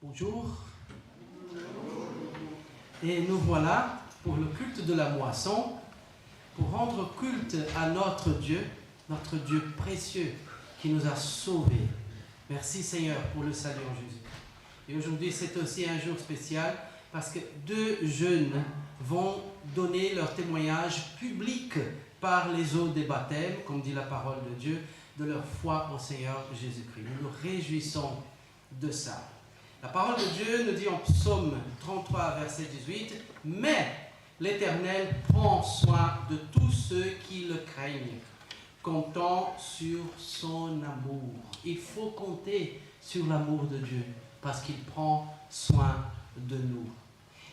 Bonjour. Et nous voilà pour le culte de la moisson, pour rendre culte à notre Dieu précieux qui nous a sauvés. Merci Seigneur pour le salut en Jésus. Et aujourd'hui c'est aussi un jour spécial parce que 2 jeunes vont donner leur témoignage public par les eaux des baptêmes, comme dit la parole de Dieu, de leur foi au Seigneur Jésus-Christ. Nous nous réjouissons de ça. La parole de Dieu nous dit en Psaume 33, verset 18, « Mais l'Éternel prend soin de tous ceux qui le craignent, comptant sur son amour. » Il faut compter sur l'amour de Dieu, parce qu'il prend soin de nous.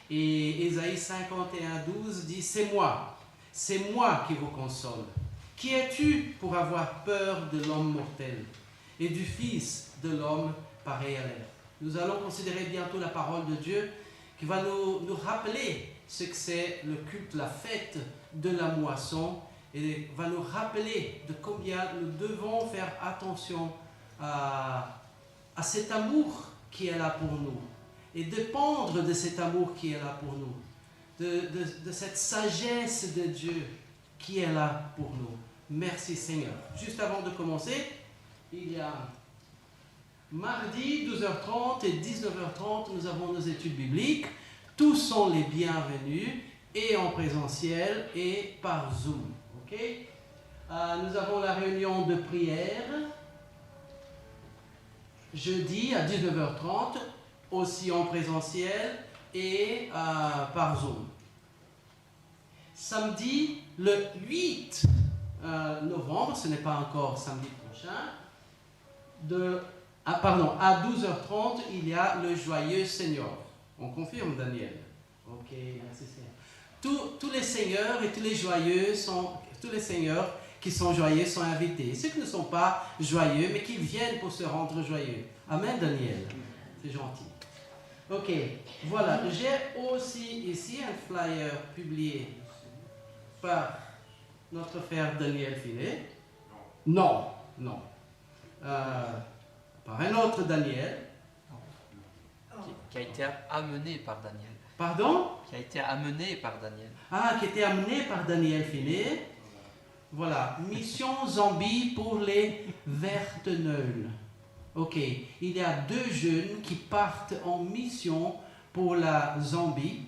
Et Ésaïe 51, 12 dit, « C'est moi qui vous console. Qui es-tu pour avoir peur de l'homme mortel et du Fils de l'homme pareil à l'air ?» Nous allons considérer bientôt la parole de Dieu qui va nous rappeler ce que c'est le culte, la fête de la moisson, et va nous rappeler de combien nous devons faire attention à cet amour qui est là pour nous et dépendre de cet amour qui est là pour nous, de cette sagesse de Dieu qui est là pour nous. Merci Seigneur. Juste avant de commencer, il y a mardi 12h30 et 19h30, nous avons nos études bibliques. Tous sont les bienvenus, et en présentiel et par Zoom. Okay? Nous avons la réunion de prière jeudi à 19h30, aussi en présentiel et par Zoom. Samedi, le 8 novembre, ce n'est pas encore samedi prochain, à 12h30, il y a le joyeux Seigneur. On confirme, Daniel? Ok, merci Seigneur. Tous les seigneurs et tous les seigneurs qui sont joyeux sont invités. Ceux qui ne sont pas joyeux, mais qui viennent pour se rendre joyeux. Amen, Daniel? C'est gentil. Ok, voilà. J'ai aussi ici un flyer publié par notre frère Daniel Finet. Non. Par un autre Daniel. Qui a été amené par Daniel. Pardon? Qui a été amené par Daniel. Ah, qui a été amené par Daniel Finet. Voilà. Mission Zambie pour les Verteneules. Ok. Il y a 2 jeunes qui partent en mission pour la Zambie,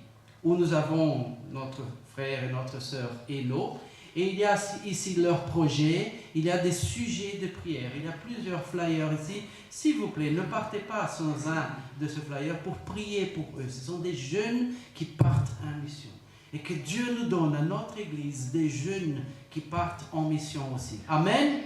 où nous avons notre frère et notre sœur Elo. Et il y a ici leur projet, il y a des sujets de prière, il y a plusieurs flyers ici. S'il vous plaît, ne partez pas sans un de ce flyer pour prier pour eux. Ce sont des jeunes qui partent en mission. Et que Dieu nous donne à notre Église des jeunes qui partent en mission aussi. Amen.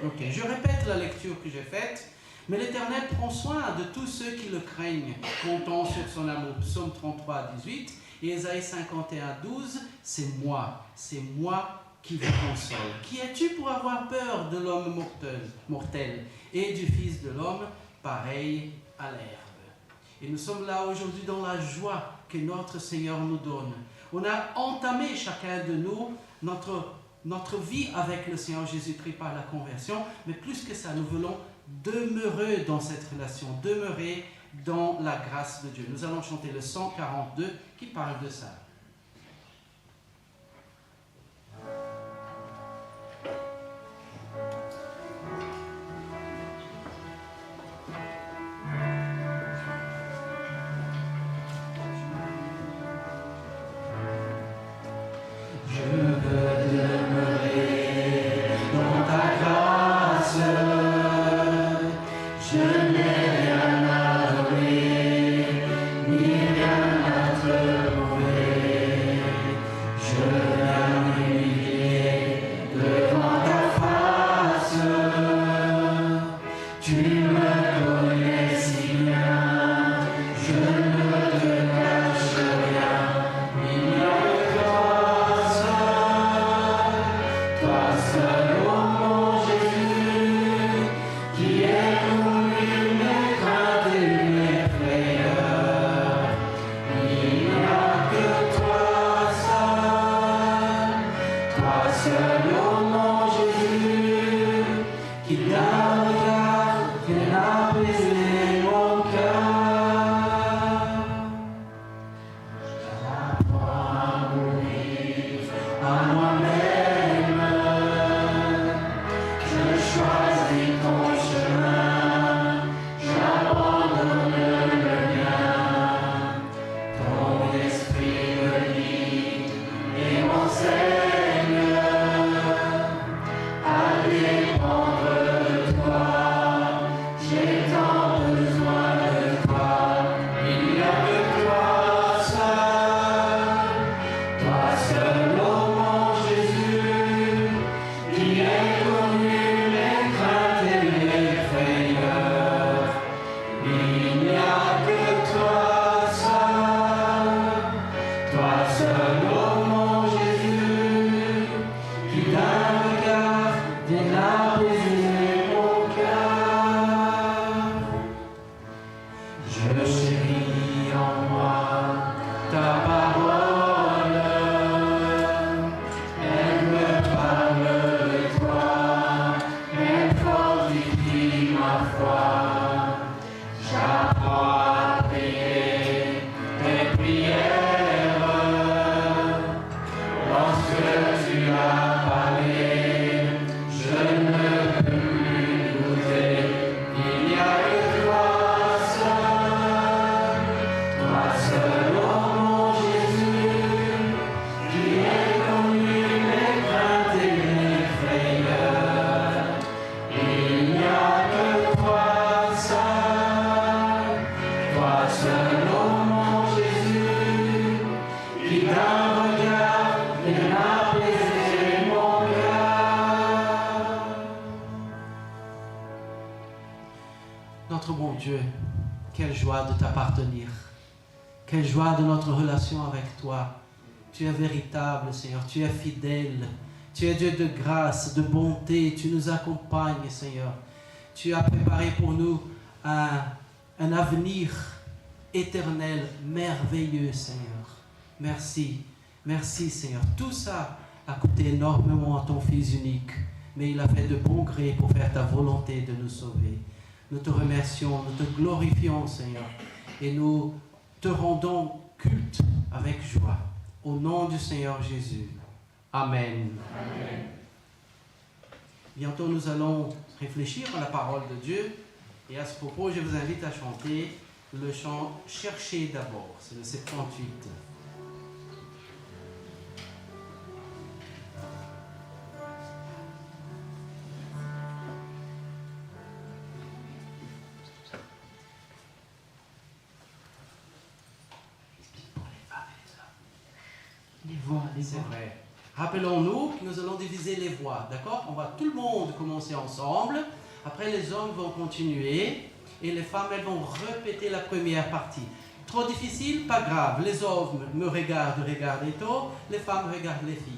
Ok, je répète la lecture que j'ai faite. Mais l'Éternel prend soin de tous ceux qui le craignent, comptant sur son amour. Psaume 33, 18. Et Ésaïe 51, 12, c'est moi qui vous console. Qui es-tu pour avoir peur de l'homme mortel et du Fils de l'homme pareil à l'herbe? Et nous sommes là aujourd'hui dans la joie que notre Seigneur nous donne. On a entamé chacun de nous notre vie avec le Seigneur Jésus-Christ par la conversion, mais plus que ça, nous voulons demeurer dans cette relation, demeurer dans la grâce de Dieu. Nous allons chanter le 142 qui parle de ça. Qui d'un regard vient apaiser mon Notre bon Dieu, quelle joie de t'appartenir. Quelle joie de notre relation avec toi. Tu es véritable, Seigneur. Tu es fidèle. Tu es Dieu de grâce, de bonté. Tu nous accompagnes, Seigneur. Tu as préparé pour nous un avenir éternel, merveilleux, Seigneur. Merci. Merci, Seigneur. Tout ça a coûté énormément à ton Fils unique, mais il a fait de bon gré pour faire ta volonté de nous sauver. Nous te remercions, nous te glorifions, Seigneur, et nous te rendons culte avec joie. Au nom du Seigneur Jésus. Amen. Amen. Bientôt, nous allons réfléchir à la parole de Dieu. Et à ce propos, je vous invite à chanter le chant « Cherchez d'abord ». C'est le 78. C'est vrai. Rappelons-nous que nous allons diviser les voix, d'accord? On va tout le monde commencer ensemble. Après, les hommes vont continuer et les femmes, elles vont répéter la première partie. Trop difficile? Pas grave. Les hommes me regardent les taux, les femmes regardent les filles.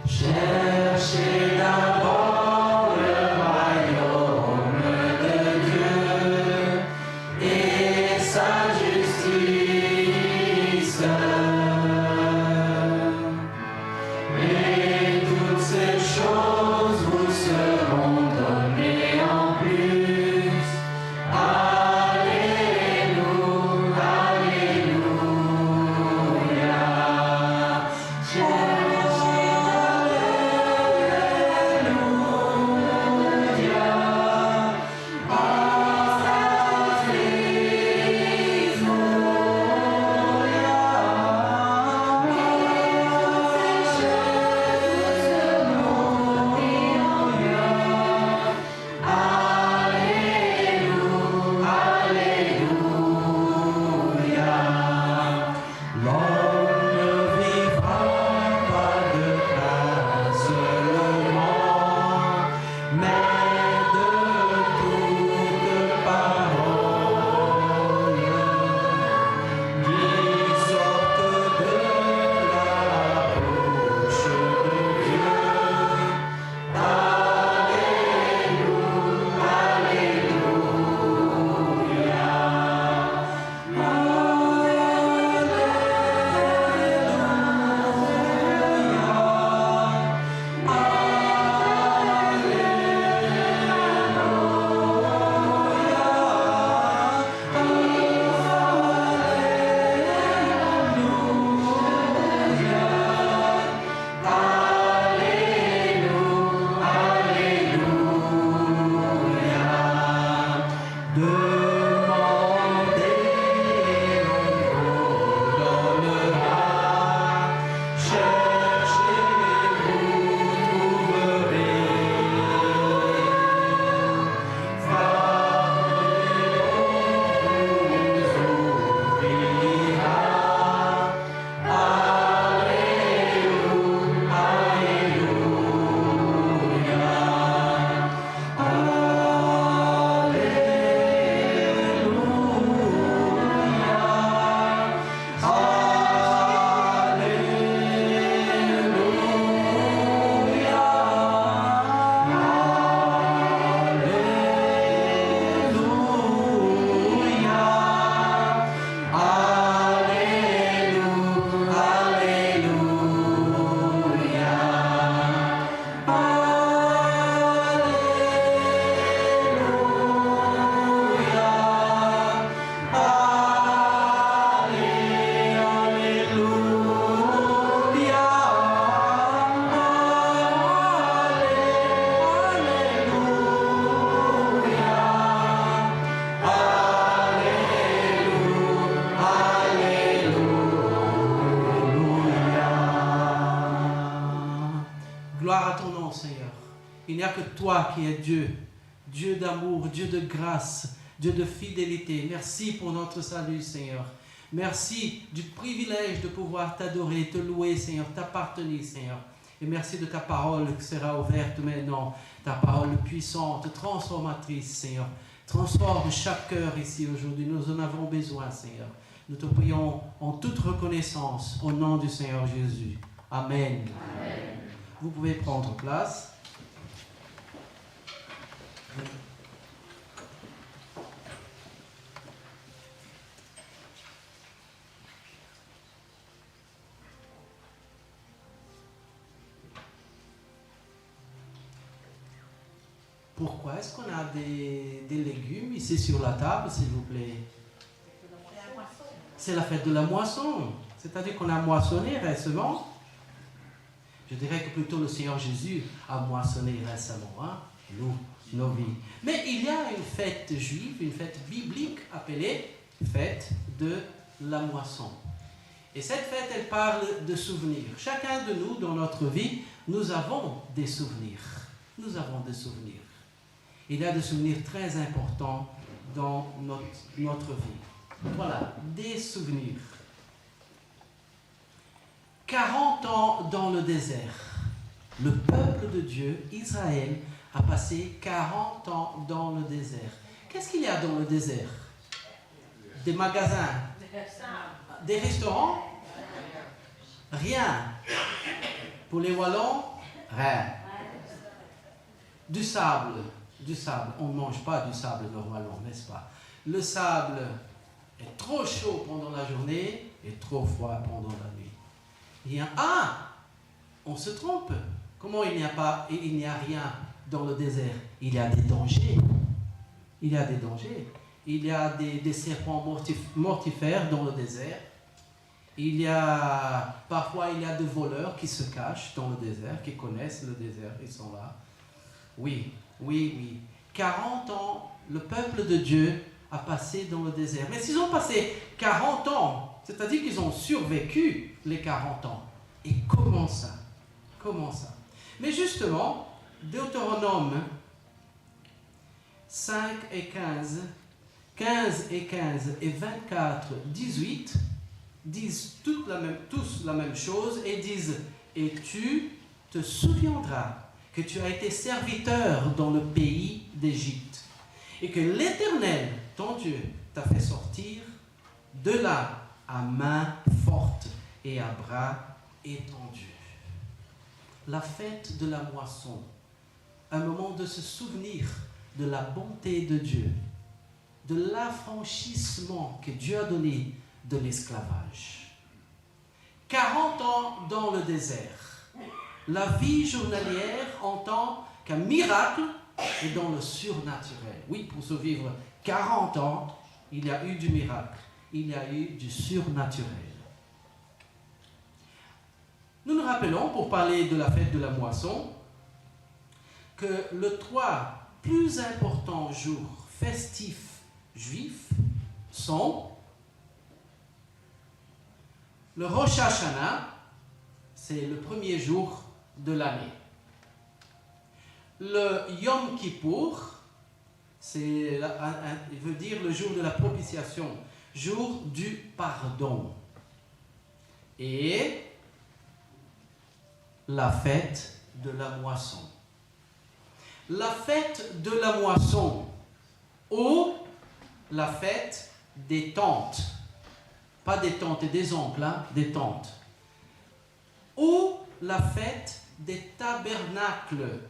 Cherchez d'abord le royaume de Dieu et sa justice, et toutes ces choses vous seront données en plus. Alléluia, Alléluia. Gloire à ton nom, Seigneur. Il n'y a que toi qui es Dieu, Dieu d'amour, Dieu de grâce, Dieu de fidélité. Merci pour notre salut, Seigneur. Merci du privilège de pouvoir t'adorer, te louer, Seigneur, t'appartenir, Seigneur. Et merci de ta parole qui sera ouverte maintenant, ta parole puissante, transformatrice, Seigneur. Transforme chaque cœur ici aujourd'hui. Nous en avons besoin, Seigneur. Nous te prions en toute reconnaissance au nom du Seigneur Jésus. Amen. Amen. Vous pouvez prendre place. Pourquoi est-ce qu'on a des légumes ici sur la table, s'il vous plaît? C'est la fête de la moisson. C'est-à-dire qu'on a moissonné récemment. Je dirais que plutôt le Seigneur Jésus a moissonné récemment, hein? Nous, nos vies. Mais il y a une fête juive, une fête biblique appelée fête de la moisson. Et cette fête, elle parle de souvenirs. Chacun de nous, dans notre vie, nous avons des souvenirs. Nous avons des souvenirs. Il y a des souvenirs très importants dans notre vie. Voilà, des souvenirs. 40 ans dans le désert. Le peuple de Dieu, Israël, a passé 40 ans dans le désert. Qu'est-ce qu'il y a dans le désert? Des magasins? Des restaurants? Rien. Pour les Wallons? Rien. Du sable. Du sable. On ne mange pas du sable normalement, n'est-ce pas? Le sable est trop chaud pendant la journée et trop froid pendant la nuit. On se trompe. Comment il n'y a rien dans le désert? Il y a des dangers. Il y a des dangers. Il y a des serpents mortifères dans le désert. Parfois, il y a des voleurs qui se cachent dans le désert, qui connaissent le désert, ils sont là. Oui. 40 ans, le peuple de Dieu a passé dans le désert. Mais s'ils ont passé 40 ans, c'est-à-dire qu'ils ont survécu les 40 ans. Et comment ça? Mais justement, Deutéronome 5 et 15, 15 et 15 et 24, 18 disent tous la même chose et disent « Et tu te souviendras que tu as été serviteur dans le pays d'Égypte et que l'Éternel, ton Dieu, t'a fait sortir de là à main forte et à bras étendus. » La fête de la moisson, un moment de se souvenir de la bonté de Dieu, de l'affranchissement que Dieu a donné de l'esclavage. 40 ans dans le désert. La vie journalière en tant qu'un miracle et dans le surnaturel. Oui, pour survivre 40 ans, il y a eu du miracle, il y a eu du surnaturel. Nous nous rappelons, pour parler de la fête de la moisson, que les 3 plus importants jours festifs juifs sont le Rosh Hashanah, c'est le premier jour de l'année. Le Yom Kippour, il veut dire le jour de la propitiation, jour du pardon. Et la fête de la moisson. La fête de la moisson ou la fête des tentes. Pas des tentes et des oncles, hein, des tentes. Ou la fête des tabernacles.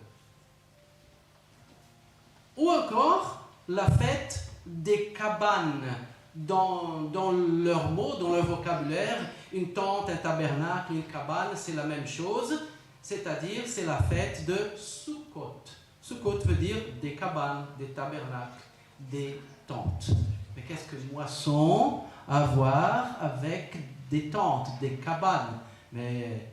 Ou encore la fête des cabanes. Dans leurs mots, dans leur vocabulaire, une tente, un tabernacle, une cabane, c'est la même chose. C'est-à-dire, c'est la fête de Sukkot. Sukkot veut dire des cabanes, des tabernacles, des tentes. Mais qu'est-ce que moisson a à voir avec des tentes, des cabanes? Mais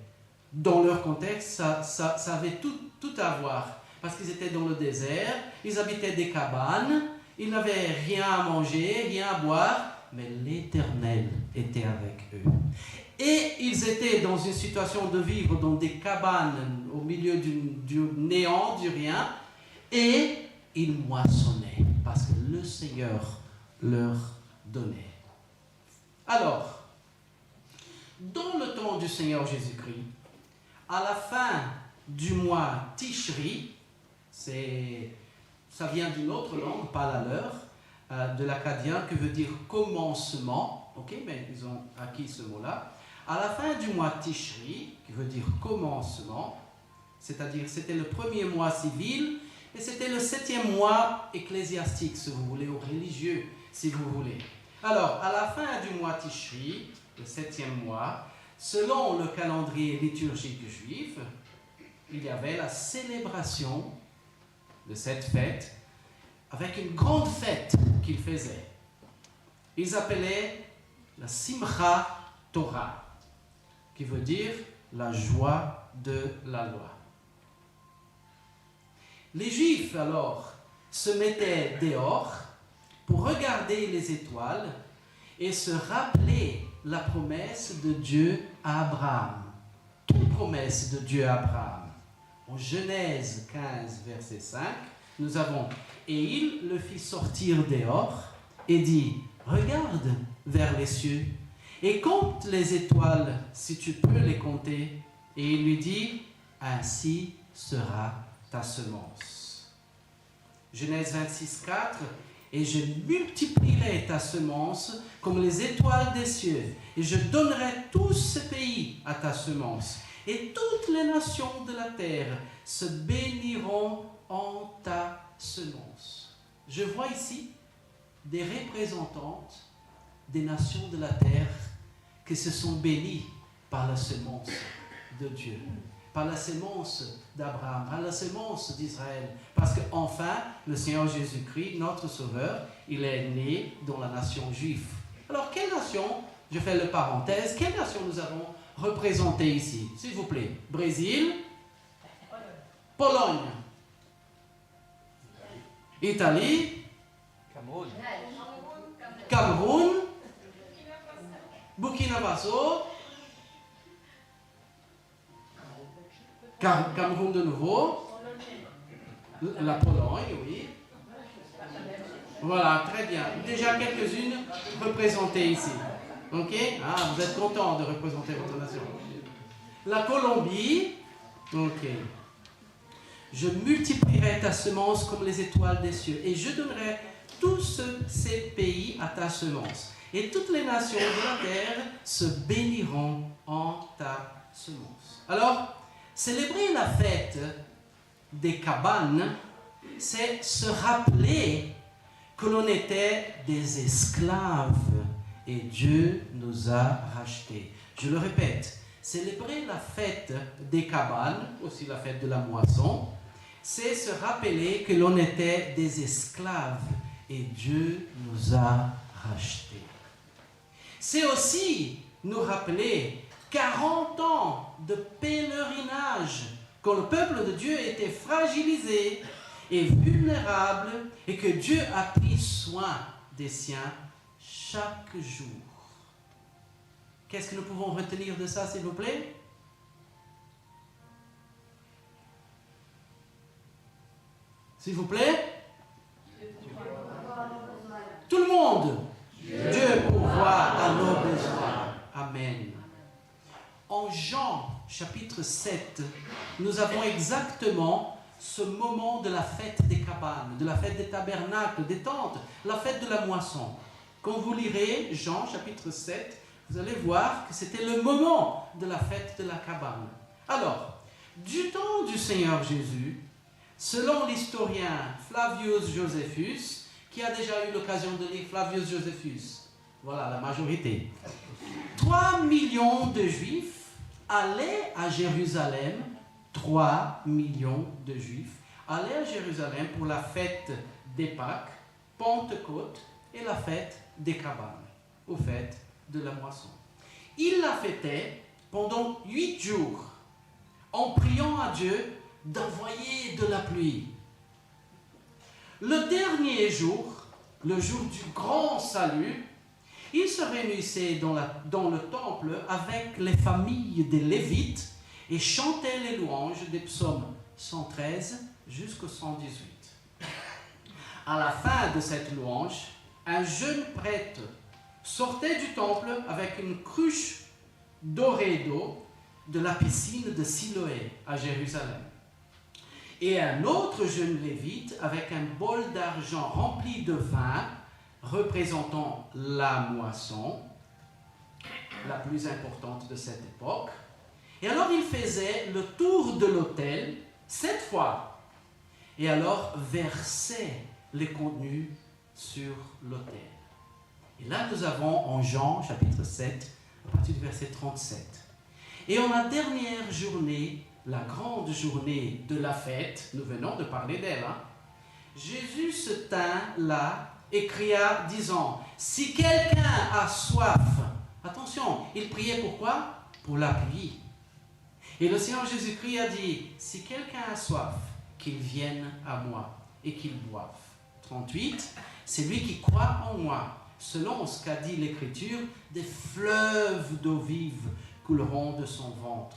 dans leur contexte, ça avait tout à voir. Parce qu'ils étaient dans le désert, ils habitaient des cabanes, ils n'avaient rien à manger, rien à boire, mais l'Éternel était avec eux. Et ils étaient dans une situation de vivre dans des cabanes au milieu du néant, du rien, et ils moissonnaient parce que le Seigneur leur donnait. Alors, dans le temps du Seigneur Jésus-Christ, à la fin du mois Tishri, ça vient d'une autre langue, pas la leur, de l'acadien, que veut dire commencement, ok, mais ils ont acquis ce mot-là. À la fin du mois Tishri, qui veut dire commencement, c'est-à-dire c'était le premier mois civil, et c'était le 7e mois ecclésiastique, si vous voulez, ou religieux, si vous voulez. Alors, à la fin du mois Tishri, le 7e mois, selon le calendrier liturgique juif, il y avait la célébration de cette fête, avec une grande fête qu'ils faisaient. Ils appelaient la Simcha Torah, qui veut dire la joie de la loi. Les Juifs, alors, se mettaient dehors pour regarder les étoiles et se rappeler la promesse de Dieu à Abraham. Toute promesse de Dieu à Abraham. En Genèse 15, verset 5, nous avons « Et il le fit sortir dehors et dit, regarde vers les cieux et compte les étoiles si tu peux les compter. Et il lui dit, ainsi sera ta semence. » Genèse 26, 4, « Et je multiplierai ta semence comme les étoiles des cieux, et je donnerai tout ce pays à ta semence. Et toutes les nations de la terre se béniront en ta semence. » Je vois ici des représentantes des nations de la terre qui se sont bénies par la semence de Dieu, par la semence d'Abraham, par la semence d'Israël. Parce qu'enfin, le Seigneur Jésus-Christ, notre Sauveur, il est né dans la nation juive. Alors, quelle nation, je fais le parenthèse, quelle nation nous avons représentée ici? S'il vous plaît. Brésil, Pologne, Italie, Cameroun, Burkina Faso, Cameroun de nouveau, la Pologne, oui. Voilà, très bien. Déjà quelques-unes représentées ici. Ok? Ah, vous êtes content de représenter votre nation. La Colombie, ok. Je multiplierai ta semence comme les étoiles des cieux, et je donnerai tous ces pays à ta semence. Et toutes les nations de la terre se béniront en ta semence. Alors, célébrer la fête des cabanes, c'est se rappeler que l'on était des esclaves et Dieu nous a rachetés. Je le répète, célébrer la fête des cabanes, aussi la fête de la moisson, c'est se rappeler que l'on était des esclaves et Dieu nous a rachetés. C'est aussi nous rappeler 40 ans de pèlerinage quand le peuple de Dieu était fragilisé et vulnérable et que Dieu a pris soin des siens chaque jour. Qu'est-ce que nous pouvons retenir de ça, s'il vous plaît? S'il vous plaît? Tout le monde. Dieu pourvoit à nos besoins. Amen. En Jean, chapitre 7, nous avons exactement ce moment de la fête des cabanes, de la fête des tabernacles, des tentes, la fête de la moisson. Quand vous lirez Jean, chapitre 7, vous allez voir que c'était le moment de la fête de la cabane. Alors, du temps du Seigneur Jésus, selon l'historien Flavius Josephus, qui a déjà eu l'occasion de lire Flavius Josephus, voilà la majorité, 3 millions de Juifs allaient à Jérusalem, 3 millions de Juifs allaient à Jérusalem pour la fête des Pâques, Pentecôte et la fête des cabanes, aux fêtes de la moisson. Ils la fêtaient pendant 8 jours, en priant à Dieu d'envoyer de la pluie. Le dernier jour, le jour du grand salut, ils se réunissaient dans le temple avec les familles des Lévites et chantaient les louanges des psaumes 113 jusqu'au 118. À la fin de cette louange, un jeune prêtre sortait du temple avec une cruche dorée d'eau de la piscine de Siloé à Jérusalem. Et un autre jeune lévite avec un bol d'argent rempli de vin représentant la moisson, la plus importante de cette époque. Et alors il faisait le tour de l'autel 7 fois et alors versait les contenus sur l'autel. Et là nous avons en Jean chapitre 7 à partir du verset 37. Et en la dernière journée, la grande journée de la fête, nous venons de parler d'elle, Jésus se tint là et cria disant, si quelqu'un a soif, attention, il priait pourquoi? Pour la pluie. Et le Seigneur Jésus-Christ a dit, si quelqu'un a soif, qu'il vienne à moi et qu'il boive. 38, c'est lui qui croit en moi, selon ce qu'a dit l'Écriture, des fleuves d'eau vive couleront de son ventre.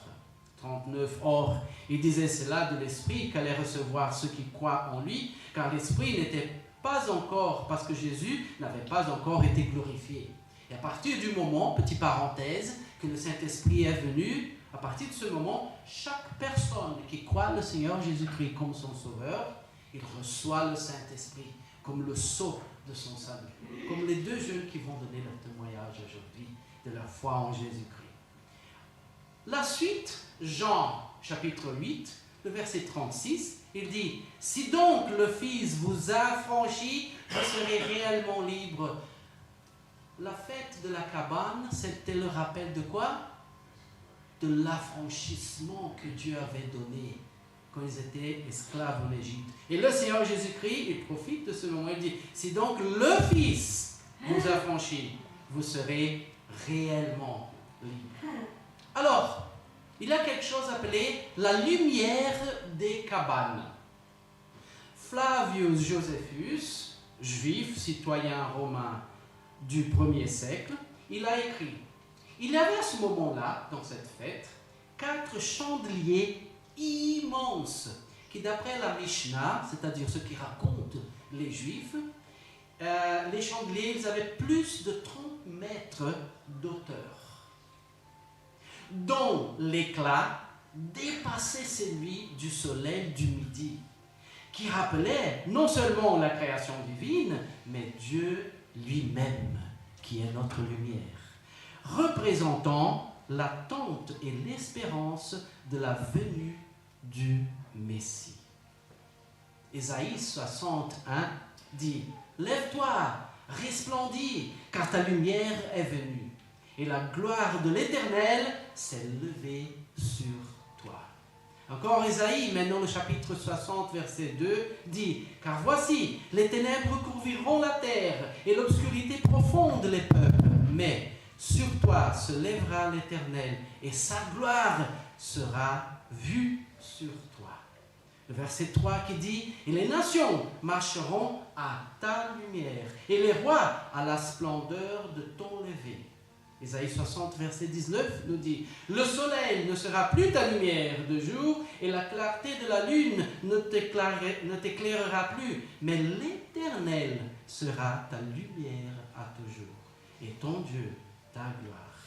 39, or, il disait cela de l'Esprit qu'allait recevoir ceux qui croient en lui, car l'Esprit n'était pas encore, parce que Jésus n'avait pas encore été glorifié. Et à partir du moment, petite parenthèse, que le Saint-Esprit est venu, à partir de ce moment, chaque personne qui croit le Seigneur Jésus-Christ comme son Sauveur, il reçoit le Saint-Esprit comme le sceau de son salut. Comme les deux jeunes qui vont donner leur témoignage aujourd'hui de leur foi en Jésus-Christ. La suite, Jean chapitre 8, le verset 36, il dit, « Si donc le Fils vous affranchit, vous serez réellement libre. » La fête de la cabane, c'était le rappel de quoi? De l'affranchissement que Dieu avait donné quand ils étaient esclaves en Égypte. Et le Seigneur Jésus-Christ, il profite de ce moment, il dit, « Si donc le Fils vous affranchit, vous serez réellement libre. » Alors, il y a quelque chose appelé la lumière des cabanes. Flavius Josephus, juif, citoyen romain du 1er siècle, il a écrit, il y avait à ce moment-là, dans cette fête, 4 chandeliers immenses, qui d'après la Mishnah, c'est-à-dire ce qui racontent les Juifs, les chandeliers, ils avaient plus de 30 mètres d'auteur, dont l'éclat dépassait celui du soleil du midi, qui rappelait non seulement la création divine, mais Dieu lui-même, qui est notre lumière, représentant l'attente et l'espérance de la venue du Messie. Ésaïe 61 dit, « Lève-toi, resplendis, car ta lumière est venue, et la gloire de l'Éternel s'est levée sur toi. » Encore Ésaïe, maintenant le chapitre 60, verset 2, dit, « Car voici, les ténèbres couvriront la terre, et l'obscurité profonde les peuples, mais sur toi se lèvera l'Éternel, et sa gloire sera vue sur toi. » Le verset 3 qui dit, « Et les nations marcheront à ta lumière, et les rois à la splendeur de ton lever. » Ésaïe 60, verset 19 nous dit, « Le soleil ne sera plus ta lumière de jour, et la clarté de la lune ne t'éclairera plus, mais l'Éternel sera ta lumière à toujours, et ton Dieu ta gloire. »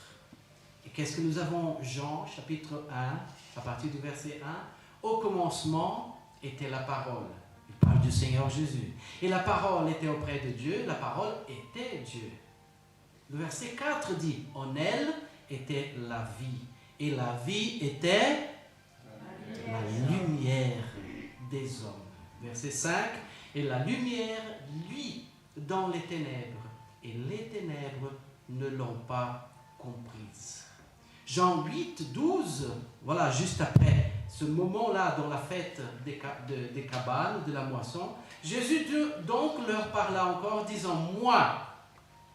Et qu'est-ce que nous avons? Jean, chapitre 1, à partir du verset 1. Au commencement était la parole. Il parle du Seigneur Jésus. Et la parole était auprès de Dieu, la parole était Dieu. Le verset 4 dit, en elle était la vie. Et la vie était la lumière des hommes. Verset 5, et la lumière luit dans les ténèbres, et les ténèbres ne l'ont pas comprise. Jean 8, 12, voilà, juste après ce moment-là dans la fête des cabanes, de la moisson, Jésus donc leur parla encore, disant, « Moi,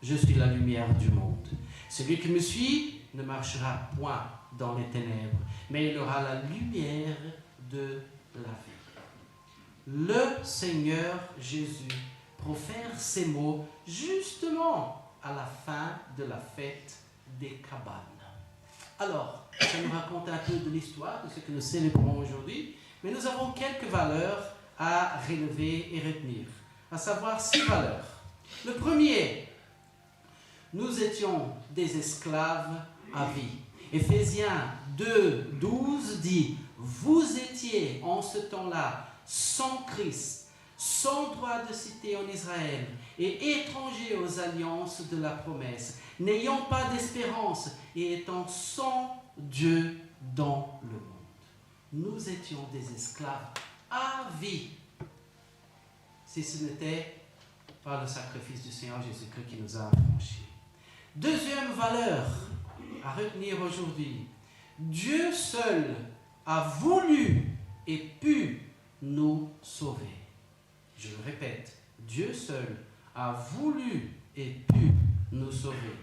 je suis la lumière du monde. Celui qui me suit ne marchera point dans les ténèbres, mais il aura la lumière de la vie. » Le Seigneur Jésus profère ces mots justement à la fin de la fête des cabanes. Alors, ça nous raconte un peu de l'histoire de ce que nous célébrons aujourd'hui, mais nous avons quelques valeurs à relever et retenir, à savoir 6 valeurs. Le premier, nous étions des esclaves à vie. Éphésiens 2, 12 dit « Vous étiez en ce temps-là sans Christ, sans droit de cité en Israël et étrangers aux alliances de la promesse, n'ayant pas d'espérance et étant sans Dieu dans le monde. » Nous étions des esclaves à vie, si ce n'était par le sacrifice du Seigneur Jésus-Christ qui nous a affranchis. Deuxième valeur à retenir aujourd'hui, Dieu seul a voulu et pu nous sauver. Je le répète, Dieu seul a voulu et pu nous sauver.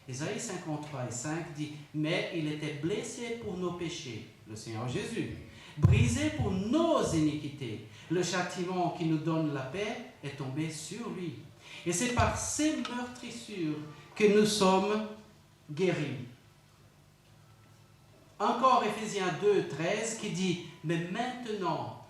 Ésaïe 53 et 5 dit « Mais il était blessé pour nos péchés, le Seigneur Jésus, brisé pour nos iniquités. Le châtiment qui nous donne la paix est tombé sur lui. Et c'est par ses meurtrissures que nous sommes guéris. » Encore Éphésiens 2, 13 qui dit « Mais maintenant,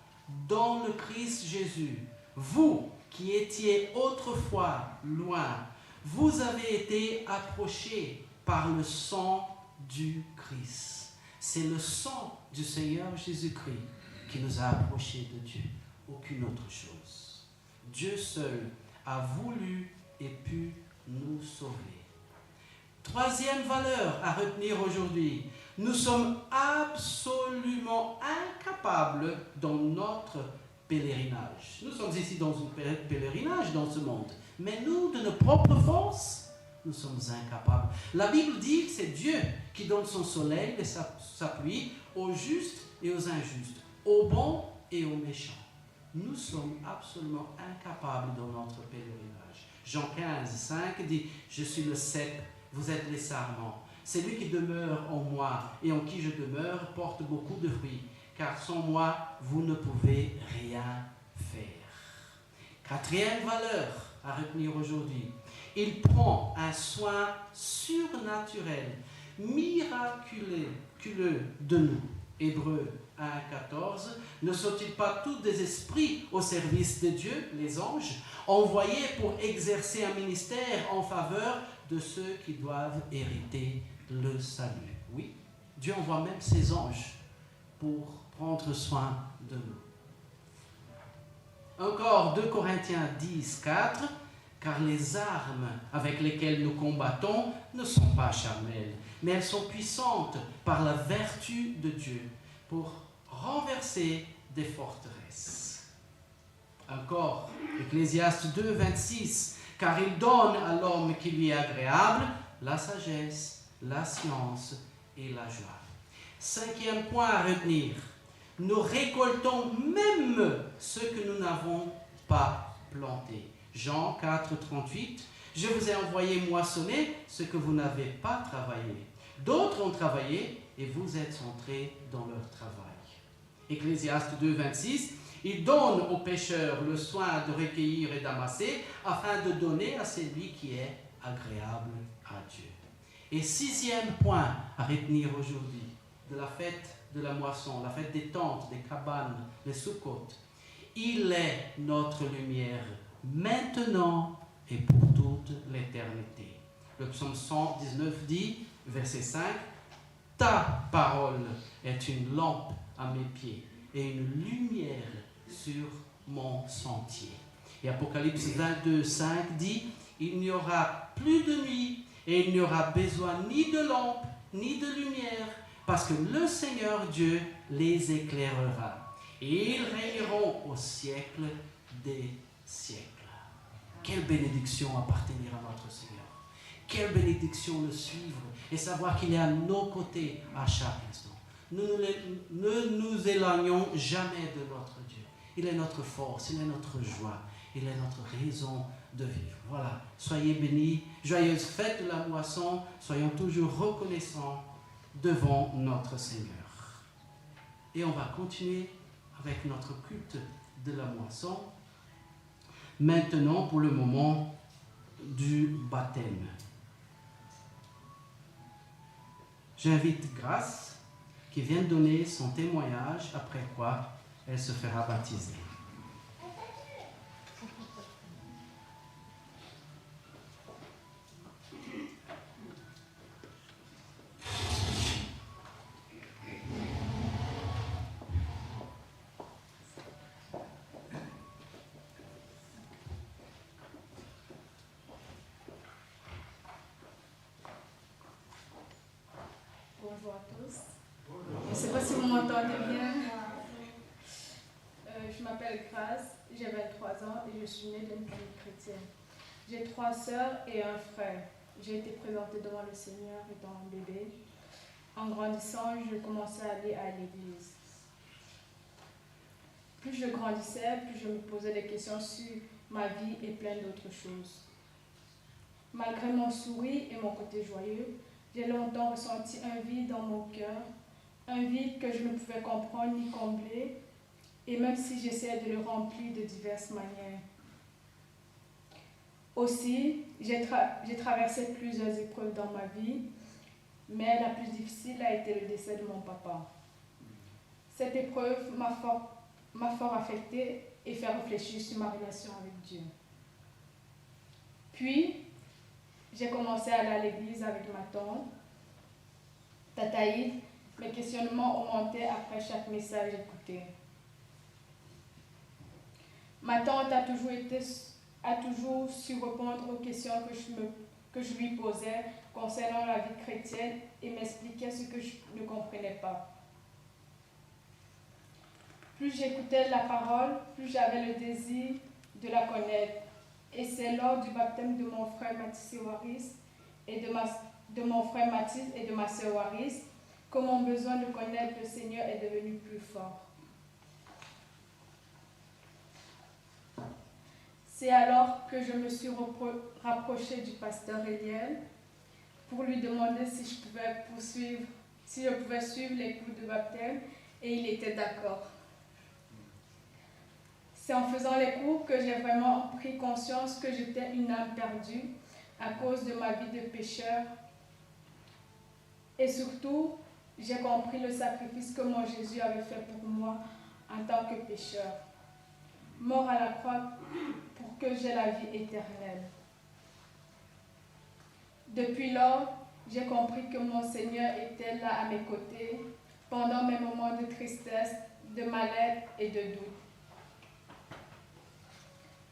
dans le Christ Jésus, vous qui étiez autrefois loin, vous avez été approchés par le sang du Christ. » C'est le sang du Seigneur Jésus-Christ qui nous a approchés de Dieu, aucune autre chose. Dieu seul a voulu et pu nous sauver. Troisième valeur à retenir aujourd'hui, nous sommes absolument incapables dans notre pèlerinage. Nous sommes ici dans un pèlerinage dans ce monde, mais nous, de nos propres forces, nous sommes incapables. La Bible dit que c'est Dieu qui donne son soleil et sa pluie aux justes et aux injustes, aux bons et aux méchants. Nous sommes absolument incapables dans notre pèlerinage. Jean 15, 5 dit « Je suis le cep, vous êtes les sarments. Celui qui demeure en moi et en qui je demeure porte beaucoup de fruits, car sans moi, vous ne pouvez rien faire. » Quatrième valeur à retenir aujourd'hui, il prend un soin surnaturel, miraculeux de nous. Hébreux 1, 14, ne sont-ils pas tous des esprits au service de Dieu, les anges, envoyés pour exercer un ministère en faveur de ceux qui doivent hériter le salut? Oui, Dieu envoie même ses anges pour prendre soin de nous. Encore 2 Corinthiens 10, 4, car les armes avec lesquelles nous combattons ne sont pas charnelles, mais elles sont puissantes par la vertu de Dieu pour renverser des forteresses. Encore, Ecclésiaste 2, 26, car il donne à l'homme qui lui est agréable la sagesse, la science et la joie. Cinquième point à retenir, nous récoltons même ce que nous n'avons pas planté. Jean 4, 38, je vous ai envoyé moissonner ce que vous n'avez pas travaillé. D'autres ont travaillé et vous êtes entrés dans leur travail. Ecclésiaste 2, 26, il donne aux pécheurs le soin de recueillir et d'amasser afin de donner à celui qui est agréable à Dieu. Et sixième point à retenir aujourd'hui de la fête de la moisson, la fête des tentes, des cabanes, des Sukkot. Il est notre lumière maintenant et pour toute l'éternité. Le psaume 119 dit, verset 5, « Ta parole est une lampe à mes pieds et une lumière sur mon sentier. » Et Apocalypse 22, 5 dit, « Il n'y aura plus de nuit et il n'y aura besoin ni de lampe ni de lumière, parce que le Seigneur Dieu les éclairera. Et ils régneront au siècle des siècles. » Quelle bénédiction appartenir à notre Seigneur. Quelle bénédiction le suivre et savoir qu'il est à nos côtés à chaque instant. Ne nous éloignons jamais de notre Dieu. Il est notre force, il est notre joie, il est notre raison de vivre. Voilà, soyez bénis, joyeuse fête de la moisson, soyons toujours reconnaissants devant notre Seigneur. Et on va continuer avec notre culte de la moisson. Maintenant, pour le moment, du baptême. J'invite Grâce qui vient donner son témoignage, après quoi elle se fera baptiser. Bonjour à tous. Je ne sais pas si vous m'entendez bien. Je m'appelle Grâce, j'ai 23 ans et je suis née d'une famille chrétienne. J'ai 3 sœurs et un frère. J'ai été présentée devant le Seigneur étant bébé. En grandissant, je commençais à aller à l'église. Plus je grandissais, plus je me posais des questions sur ma vie et plein d'autres choses. Malgré mon sourire et mon côté joyeux, j'ai longtemps ressenti un vide dans mon cœur, un vide que je ne pouvais comprendre ni combler, et même si j'essayais de le remplir de diverses manières. Aussi, j'ai traversé plusieurs épreuves dans ma vie, mais la plus difficile a été le décès de mon papa. Cette épreuve m'a fort affectée et fait réfléchir sur ma relation avec Dieu. Puis, j'ai commencé à aller à l'église avec ma tante, Tataïd. Mes questionnements augmentaient après chaque message écouté. Ma tante a toujours su répondre aux questions que je lui posais concernant la vie chrétienne et m'expliquait ce que je ne comprenais pas. Plus j'écoutais la parole, plus j'avais le désir de la connaître. Et c'est lors du baptême de mon frère Mathis Waris et de mon frère Mathis et de ma sœur Waris que mon besoin de connaître le Seigneur est devenu plus fort. C'est alors que je me suis rapprochée du pasteur Eliel pour lui demander si je pouvais suivre les cours de baptême, et il était d'accord. C'est en faisant les cours que j'ai vraiment pris conscience que j'étais une âme perdue à cause de ma vie de pécheur. Et surtout, j'ai compris le sacrifice que mon Jésus avait fait pour moi en tant que pécheur, mort à la croix pour que j'aie la vie éternelle. Depuis lors, j'ai compris que mon Seigneur était là à mes côtés pendant mes moments de tristesse, de mal-être et de doute.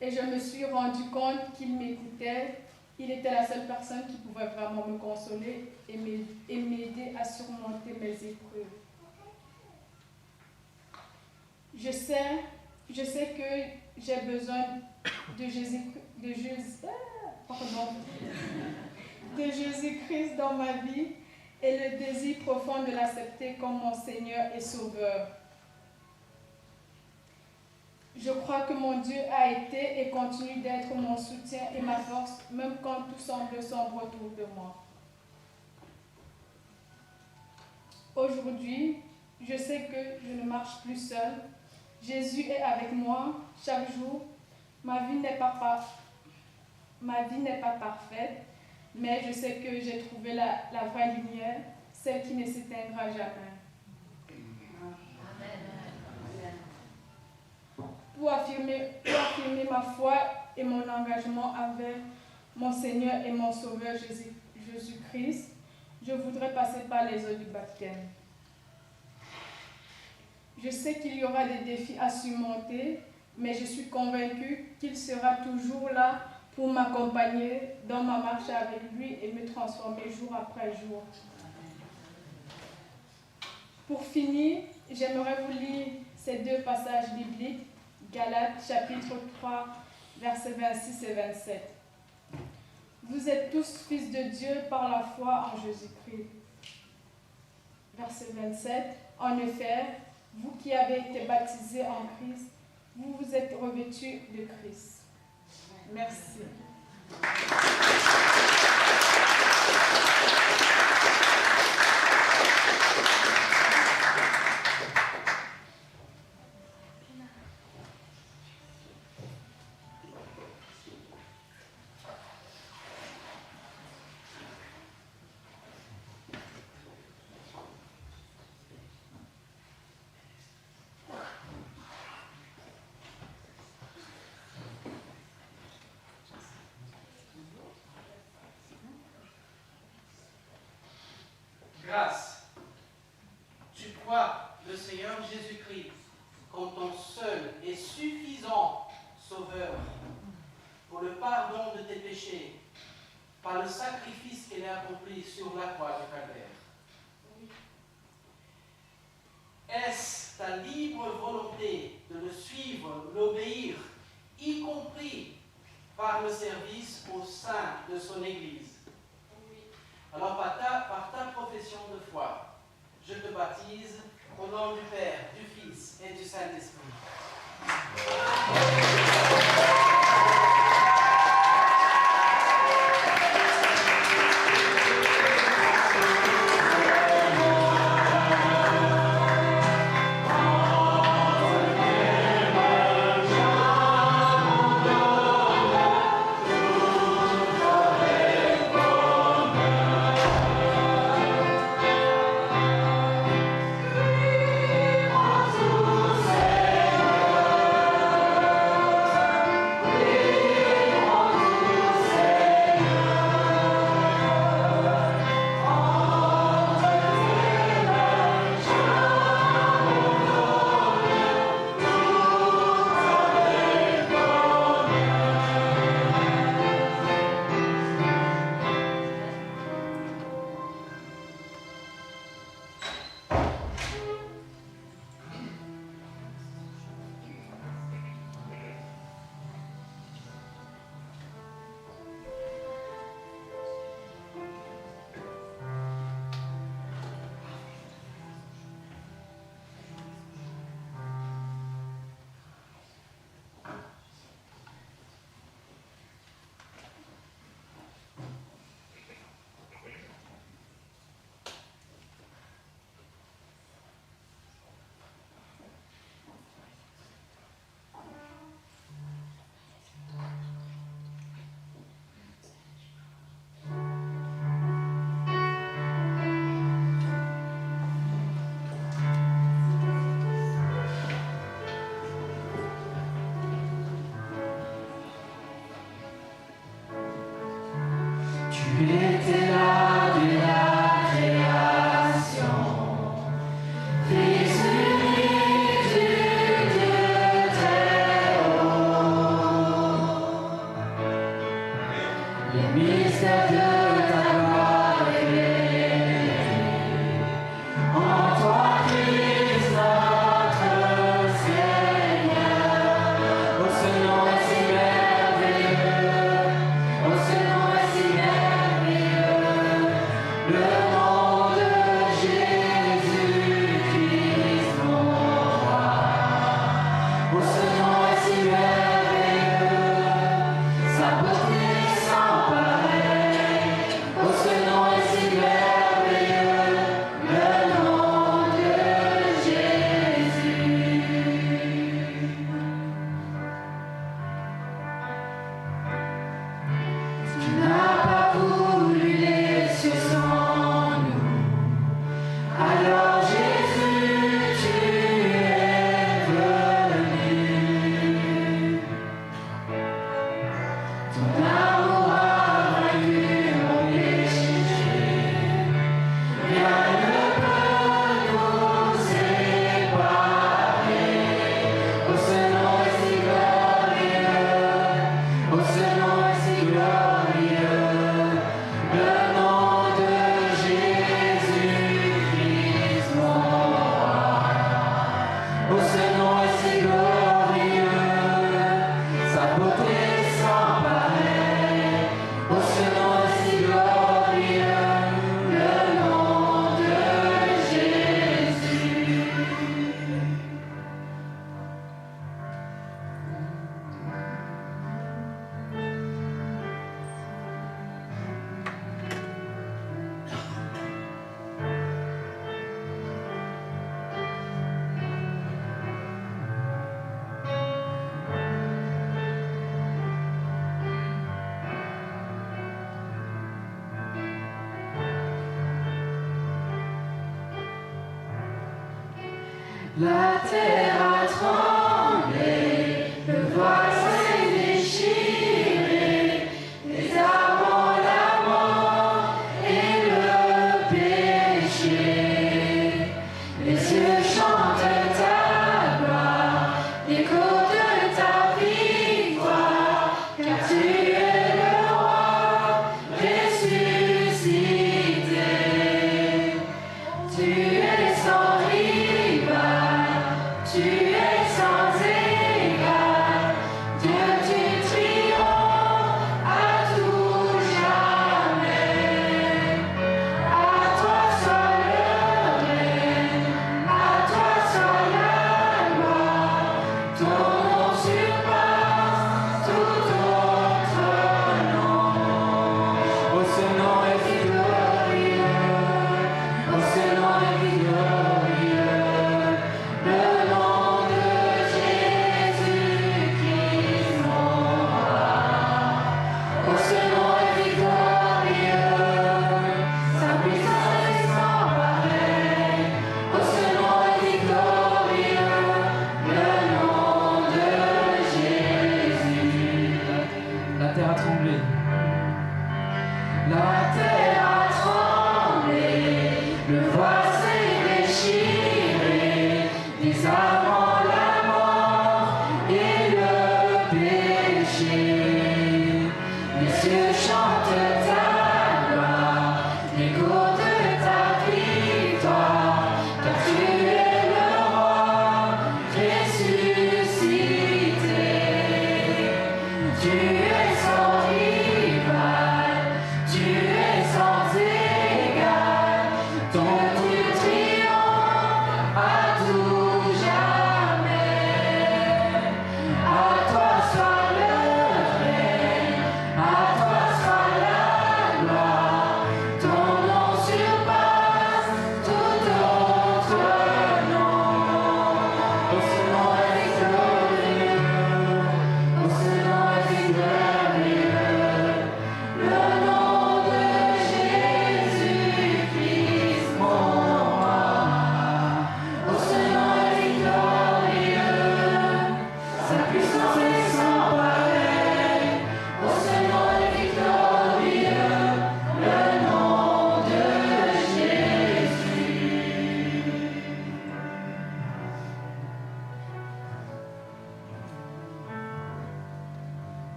Et je me suis rendu compte qu'il m'écoutait. Il était la seule personne qui pouvait vraiment me consoler et m'aider à surmonter mes épreuves. Je sais que j'ai besoin de Jésus-Christ dans ma vie et le désir profond de l'accepter comme mon Seigneur et Sauveur. Je crois que mon Dieu a été et continue d'être mon soutien et ma force, même quand tout semble sombre autour de moi. Aujourd'hui, je sais que je ne marche plus seule. Jésus est avec moi chaque jour. Ma vie n'est pas parfaite, mais je sais que j'ai trouvé la vraie lumière, celle qui ne s'éteindra jamais. Pour affirmer ma foi et mon engagement avec mon Seigneur et mon Sauveur Jésus-Christ, je voudrais passer par les eaux du baptême. Je sais qu'il y aura des défis à surmonter, mais je suis convaincue qu'il sera toujours là pour m'accompagner dans ma marche avec lui et me transformer jour après jour. Pour finir, j'aimerais vous lire ces 2 passages bibliques, Galates chapitre 3, versets 26 et 27. Vous êtes tous fils de Dieu par la foi en Jésus-Christ. Verset 27. En effet, vous qui avez été baptisés en Christ, vous vous êtes revêtus de Christ. Merci. crois le Seigneur Jésus-Christ comme ton seul et suffisant Sauveur pour le pardon de tes péchés par le sacrifice qu'il a accompli sur la croix du Calvaire. Est-ce ta libre volonté de le suivre, l'obéir, y compris par le service au sein de son Église? Alors par ta profession de foi, je te baptise au nom du Père, du Fils et du Saint-Esprit. Tu étais là dès la création, Fils unique du Dieu très haut. Les mystères de ta gloire révélés, en toi Christ notre Seigneur. Oh, ce nom est si merveilleux, oh, ce nom est si merveilleux, le nom de Jésus-Christ mon roi. Oh, ce nom est si merveilleux, sa beauté sans pareil. Oh, ce nom est si merveilleux, le nom de Jésus. Tu n'as pas voulu les cieux sans nous. Alors Jésus, tu es venu. Ton amour a vaincu mon péché. Rien ne peut nous séparer. Oh, ce nom est si glorieux. Oh, ce nom est si glorieux. Le nom de Jésus-Christ mon roi. Oh, ce nom est si glorieux, sa beauté sans pareil. Oh, ce nom est si glorieux, le nom de Jésus. La terre a tremblé, le voile s'est déchiré, les arbres ont la mort et le péché. Les cieux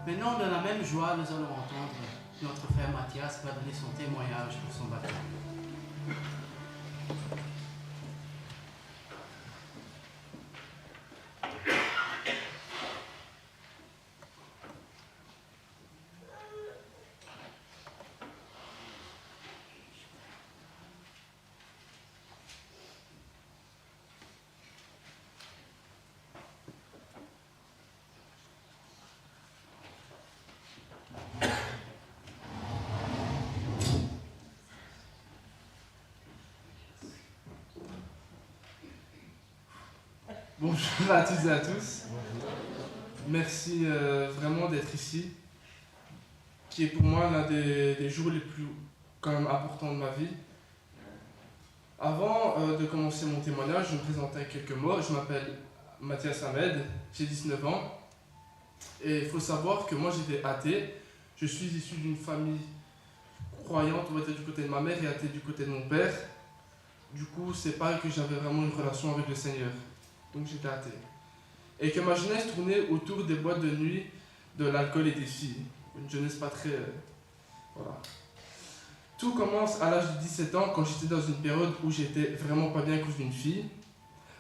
Maintenant, dans la même joie, nous allons entendre notre frère Mathias qui va donner son témoignage pour son baptême. Bonjour à toutes et à tous. Merci vraiment d'être ici, qui est pour moi l'un des jours les plus quand même importants de ma vie. Avant de commencer mon témoignage, je me présente en quelques mots. Je m'appelle Mathias Ahmed, j'ai 19 ans. Et il faut savoir que moi j'étais athée. Je suis issu d'une famille croyante, on va dire du côté de ma mère, et athée du côté de mon père. Du coup, c'est pas que j'avais vraiment une relation avec le Seigneur. Donc j'étais athée. Et que ma jeunesse tournait autour des boîtes de nuit, de l'alcool et des filles. Une jeunesse pas très... voilà. Tout commence à l'âge de 17 ans, quand j'étais dans une période où j'étais vraiment pas bien à cause d'une fille.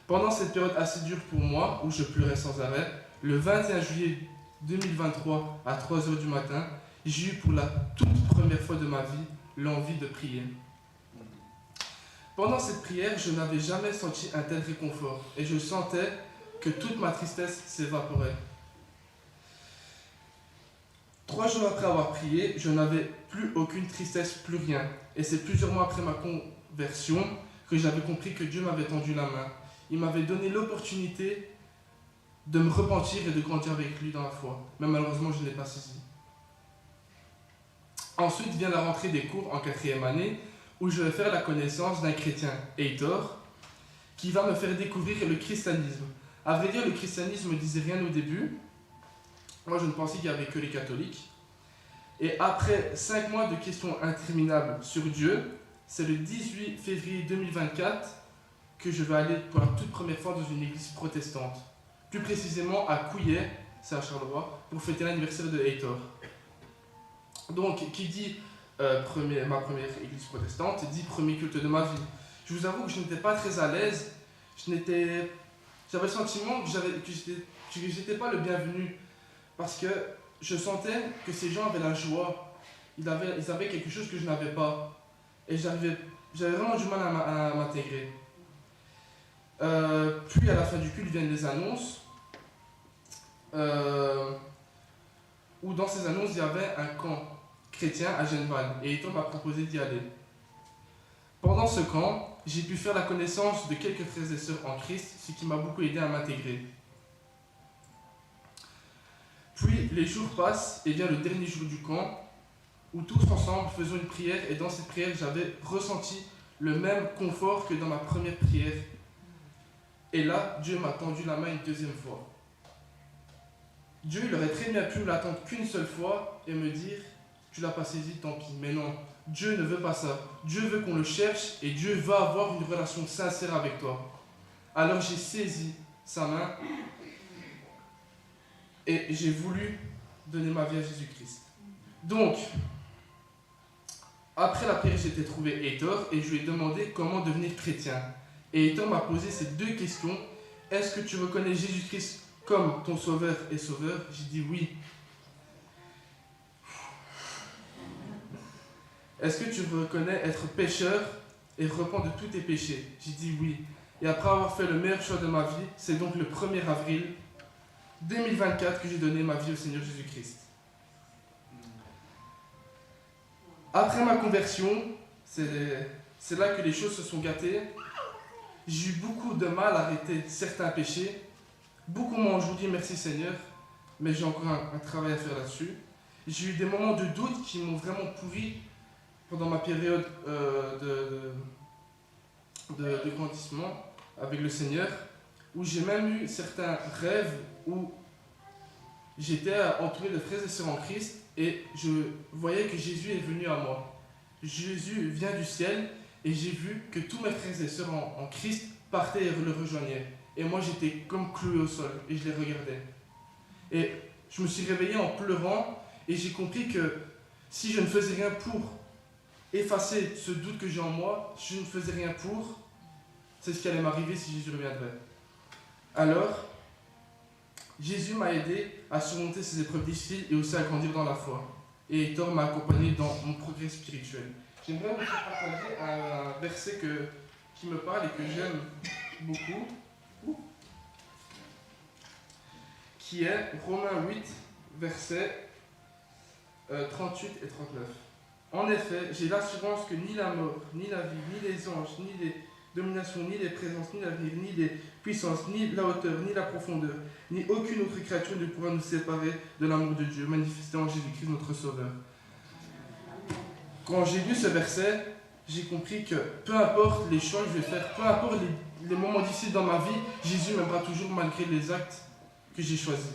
Pendant cette période assez dure pour moi, où je pleurais sans arrêt, le 21 juillet 2023, à 3h du matin, j'ai eu pour la toute première fois de ma vie l'envie de prier. Pendant cette prière, je n'avais jamais senti un tel réconfort et je sentais que toute ma tristesse s'évaporait. 3 jours après avoir prié, je n'avais plus aucune tristesse, plus rien. Et c'est plusieurs mois après ma conversion que j'avais compris que Dieu m'avait tendu la main. Il m'avait donné l'opportunité de me repentir et de grandir avec lui dans la foi. Mais malheureusement, je ne l'ai pas saisi. Ensuite vient la rentrée des cours en 4e année, où je vais faire la connaissance d'un chrétien, Heitor, qui va me faire découvrir le christianisme. À vrai dire, le christianisme ne disait rien au début. Moi, je ne pensais qu'il n'y avait que les catholiques. Et après 5 mois de questions interminables sur Dieu, c'est le 18 février 2024 que je vais aller pour la toute première fois dans une église protestante. Plus précisément à Couillet, c'est à Charleroi, pour fêter l'anniversaire de Heitor. Donc, qui dit ma première église protestante, dit premier culte de ma vie. Je vous avoue que je n'étais pas très à l'aise. J'avais le sentiment que j'étais pas le bienvenu. Parce que je sentais que ces gens avaient la joie. Ils avaient quelque chose que je n'avais pas. Et j'avais vraiment du mal à m'intégrer. Puis à la fin du culte viennent les annonces. Où dans ces annonces, il y avait un camp chrétien à Genval. Et Heitor m'a proposé d'y aller. Pendant ce camp, j'ai pu faire la connaissance de quelques frères et sœurs en Christ, ce qui m'a beaucoup aidé à m'intégrer. Puis les jours passent et vient le dernier jour du camp, où tous ensemble faisons une prière, et dans cette prière, j'avais ressenti le même confort que dans ma première prière. Et là, Dieu m'a tendu la main une deuxième fois. Dieu, il aurait très bien pu me l'attendre qu'une seule fois et me dire « Tu l'as pas saisi, tant pis. » Mais non, Dieu ne veut pas ça. Dieu veut qu'on le cherche et Dieu va avoir une relation sincère avec toi. Alors j'ai saisi sa main et j'ai voulu donner ma vie à Jésus-Christ. Donc, après la prière, j'ai été trouver Heitor et je lui ai demandé comment devenir chrétien. Et Heitor m'a posé ces 2 questions. Est-ce que tu reconnais Jésus-Christ comme ton sauveur et sauveur? J'ai dit oui. Est-ce que tu reconnais être pécheur et repens de tous tes péchés? J'ai dit oui. Et après avoir fait le meilleur choix de ma vie, c'est donc le 1er avril 2024 que j'ai donné ma vie au Seigneur Jésus-Christ. Après ma conversion, c'est là que les choses se sont gâtées. J'ai eu beaucoup de mal à arrêter certains péchés. Beaucoup m'ont aujourd'hui dit merci Seigneur, mais j'ai encore un travail à faire là-dessus. J'ai eu des moments de doute qui m'ont vraiment pourri pendant ma période de grandissement avec le Seigneur, où j'ai même eu certains rêves où j'étais entouré de frères et sœurs en Christ et je voyais que Jésus est venu à moi. Jésus vient du ciel et j'ai vu que tous mes frères et sœurs en Christ partaient et le rejoignaient. Et moi j'étais comme cloué au sol et je les regardais. Et je me suis réveillé en pleurant et j'ai compris que si je ne faisais rien pour effacer ce doute que j'ai en moi, je ne faisais rien pour, c'est ce qui allait m'arriver si Jésus reviendrait. Alors, Jésus m'a aidé à surmonter ces épreuves difficiles et aussi à grandir dans la foi. Et Hector m'a accompagné dans mon progrès spirituel. J'aimerais aussi partager un verset qui me parle et que j'aime beaucoup, qui est Romains 8, versets 38 et 39. En effet, j'ai l'assurance que ni la mort, ni la vie, ni les anges, ni les dominations, ni les présences, ni l'avenir, ni les puissances, ni la hauteur, ni la profondeur, ni aucune autre créature ne pourra nous séparer de l'amour de Dieu, manifesté en Jésus-Christ notre Sauveur. Quand j'ai lu ce verset, j'ai compris que peu importe les choix que je vais faire, peu importe les moments difficiles dans ma vie, Jésus m'aimera toujours malgré les actes que j'ai choisis.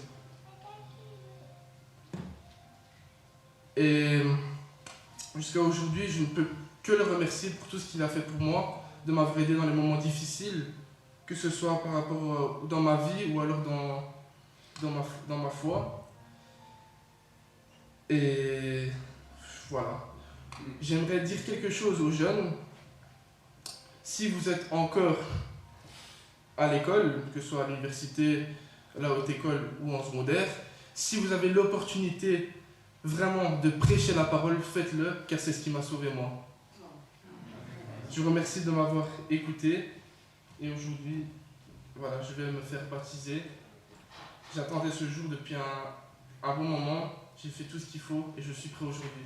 Et jusqu'à aujourd'hui, je ne peux que le remercier pour tout ce qu'il a fait pour moi, de m'avoir aidé dans les moments difficiles, que ce soit par rapport dans ma vie ou alors dans ma foi. Et voilà. J'aimerais dire quelque chose aux jeunes. Si vous êtes encore à l'école, que ce soit à l'université, à la haute école ou en secondaire, si vous avez l'opportunité vraiment de prêcher la parole, faites-le, car c'est ce qui m'a sauvé moi. Je vous remercie de m'avoir écouté et aujourd'hui, voilà, je vais me faire baptiser. J'attendais ce jour depuis un bon moment, j'ai fait tout ce qu'il faut et je suis prêt aujourd'hui.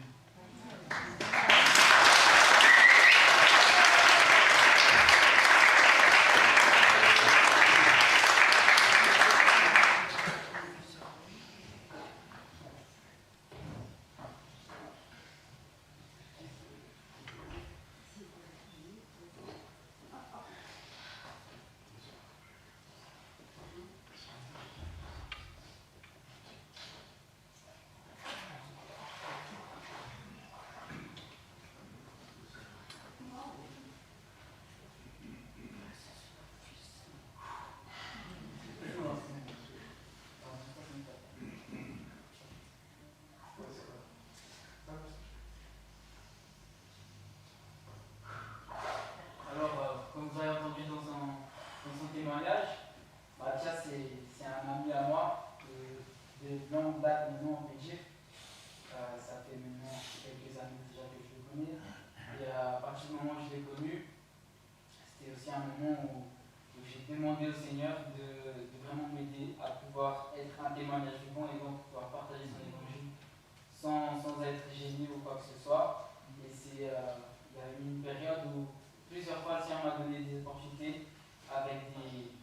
C'est un ami à moi de longue date maintenant en Belgique. Ça fait maintenant quelques années déjà que je le connais. Et à partir du moment où je l'ai connu, c'était aussi un moment où j'ai demandé au Seigneur de vraiment m'aider à pouvoir être un témoignage vivant et donc pouvoir partager son évangile sans être gêné ou quoi que ce soit. Et il y a eu une période où plusieurs fois le Seigneur m'a donné des opportunités avec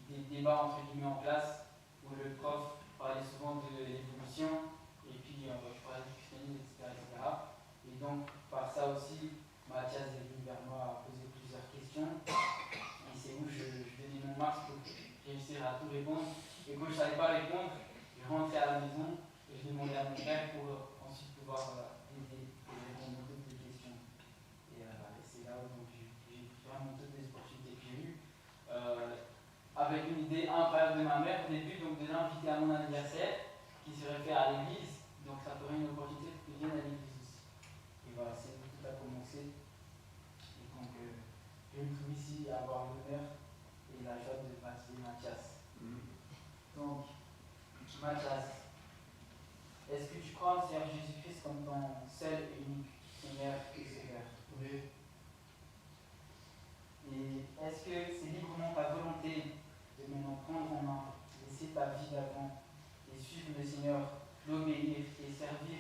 des débats entre guillemets en classe où le prof parlait souvent de l'évolution et puis je parlais du christianisme, etc. Et donc par ça aussi, Mathias est venu vers moi à poser plusieurs questions et c'est où je donnais mon max pour réussir à tout répondre. Et quand je ne savais pas répondre, je rentrais à la maison et je demandais à mon père pour ensuite pouvoir aider et répondre à toutes les questions. Et c'est là où j'ai pris vraiment toutes les opportunités que j'ai eues. Avec une idée incroyable de ma mère au début, donc de l'inviter à mon anniversaire, qui serait fait à l'église, donc ça ferait une opportunité pour qu'il vienne à l'église aussi. Et voilà, c'est où tout a commencé. Et donc, je me trouve ici à avoir l'honneur et la joie de baptiser Mathias. Donc, Mathias, est-ce que tu crois en Seigneur Jésus-Christ comme ton seul et unique Seigneur et Sauveur? Oui. Et est-ce que c'est librement ta volonté de maintenant prendre en main, laisser ta vie d'avant et suivre le Seigneur, l'obéir et servir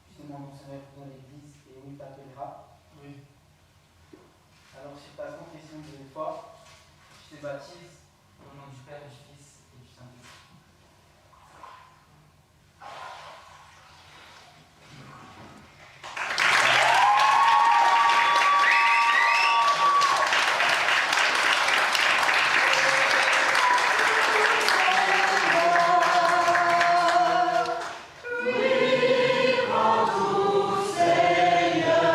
justement dans son œuvre dans l'Église et où il t'appellera? Oui. Alors sur ta confession de foi, je te baptise au nom du Père, du Fils et du Saint-Esprit. Seigneur,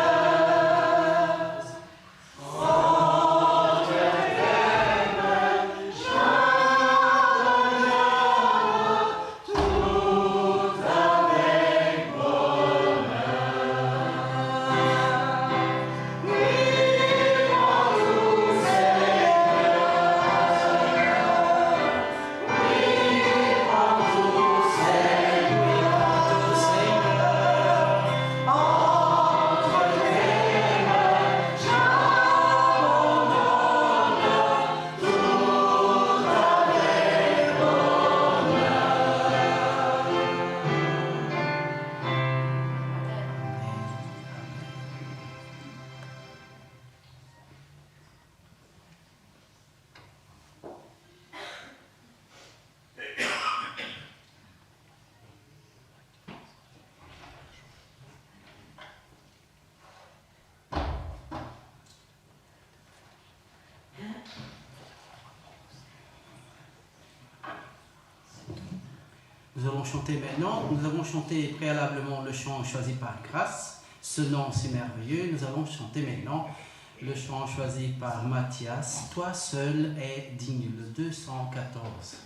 Nous allons chanter maintenant. Nous avons chanté préalablement le chant choisi par grâce. Ce nom si merveilleux. Nous allons chanter maintenant le chant choisi par Mathias. Toi seul est digne. Le 214.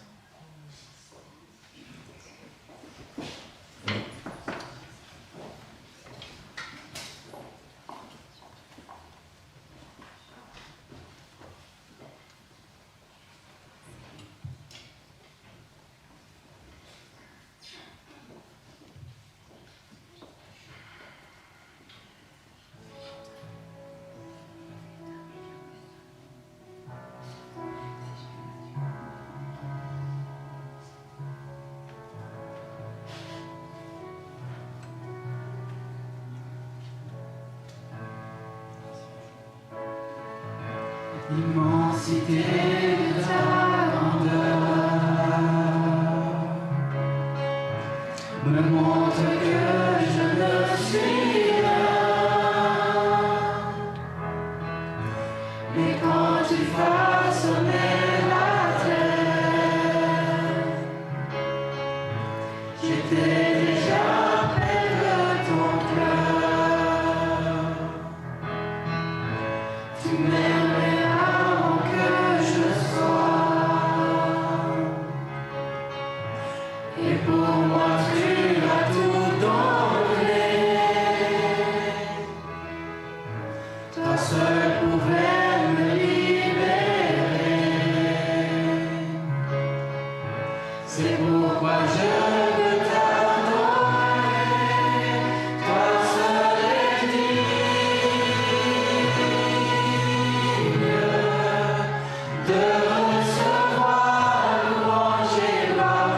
L'immensité de ta grandeur me montre que je ne suis rien. Mais quand tu façonnais la terre, j'étais déjà près de ton cœur. Tu m'aimais pour moi tu as tout donné. Toi seul pouvais me libérer. C'est pourquoi je veux t'adorer. Toi seul est digne de recevoir louange et gloire.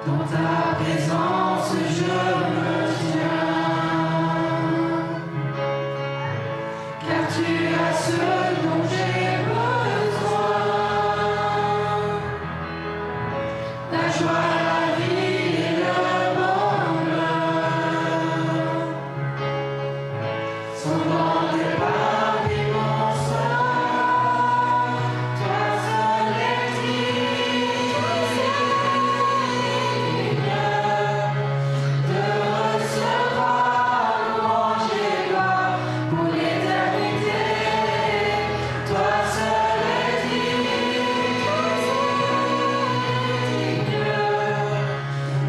Dans ta présence, je me tiens, car tu as ce dont j'ai besoin, la joie, la vie et le bonheur sont dans tes pas et mon sang. Toi seul est digne de recevoir louange et gloire pour l'éternité. Toi seul est digne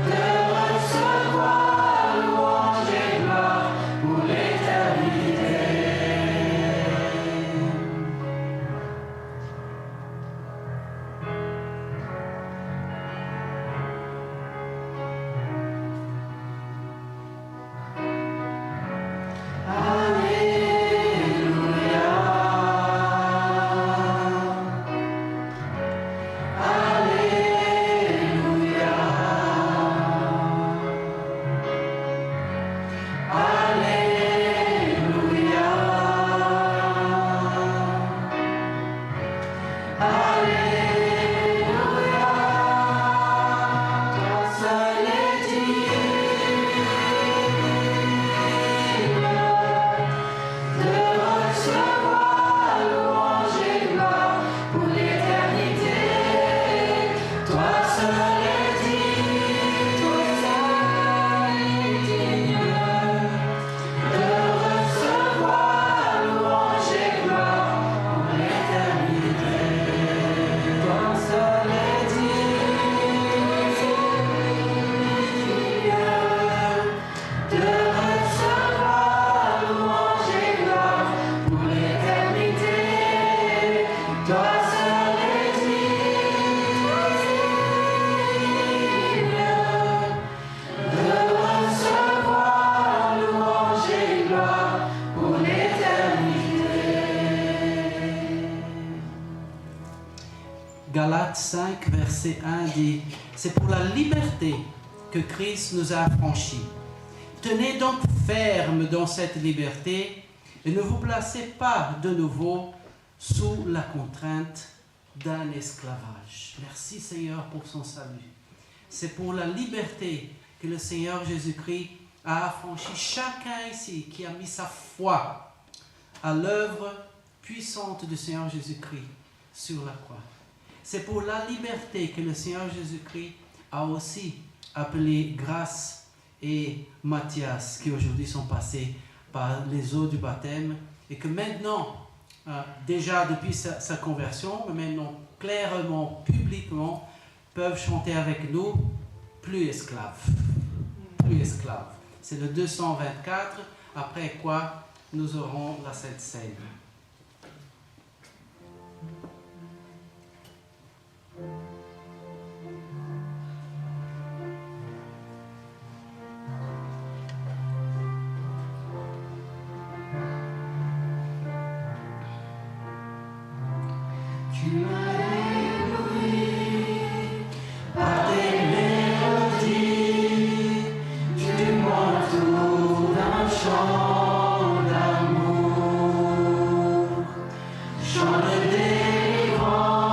de recevoir louange et gloire pour l'éternité. Alléluia, Alléluia, Alléluia, Alléluia. Toi seul est digne de recevoir louange et gloire pour l'éternité. Toi seul est digne de recevoir louange et gloire pour l'éternité. Toi seul est digne de recevoir louange et gloire pour l'éternité. Toi seul est digne de recevoir louange et gloire pour l'éternité. Galates 5, verset 1 dit « C'est pour la liberté que Christ nous a affranchis. Tenez donc ferme dans cette liberté et ne vous placez pas de nouveau sous la contrainte d'un esclavage. Merci Seigneur pour son salut. C'est pour la liberté que le Seigneur Jésus-Christ a affranchi chacun ici qui a mis sa foi à l'œuvre puissante du Seigneur Jésus-Christ sur la croix. C'est pour la liberté que le Seigneur Jésus-Christ a aussi appelé Grâce et Mathias, qui aujourd'hui sont passés par les eaux du baptême, et que maintenant, déjà depuis sa conversion, mais maintenant clairement, publiquement, peuvent chanter avec nous, plus esclaves. Plus esclaves. C'est le 224, après quoi nous aurons la Sainte Seine. Tu m'as ébloui par tes mélodies, tu m'entoures d'un chant d'amour, chant de délivrance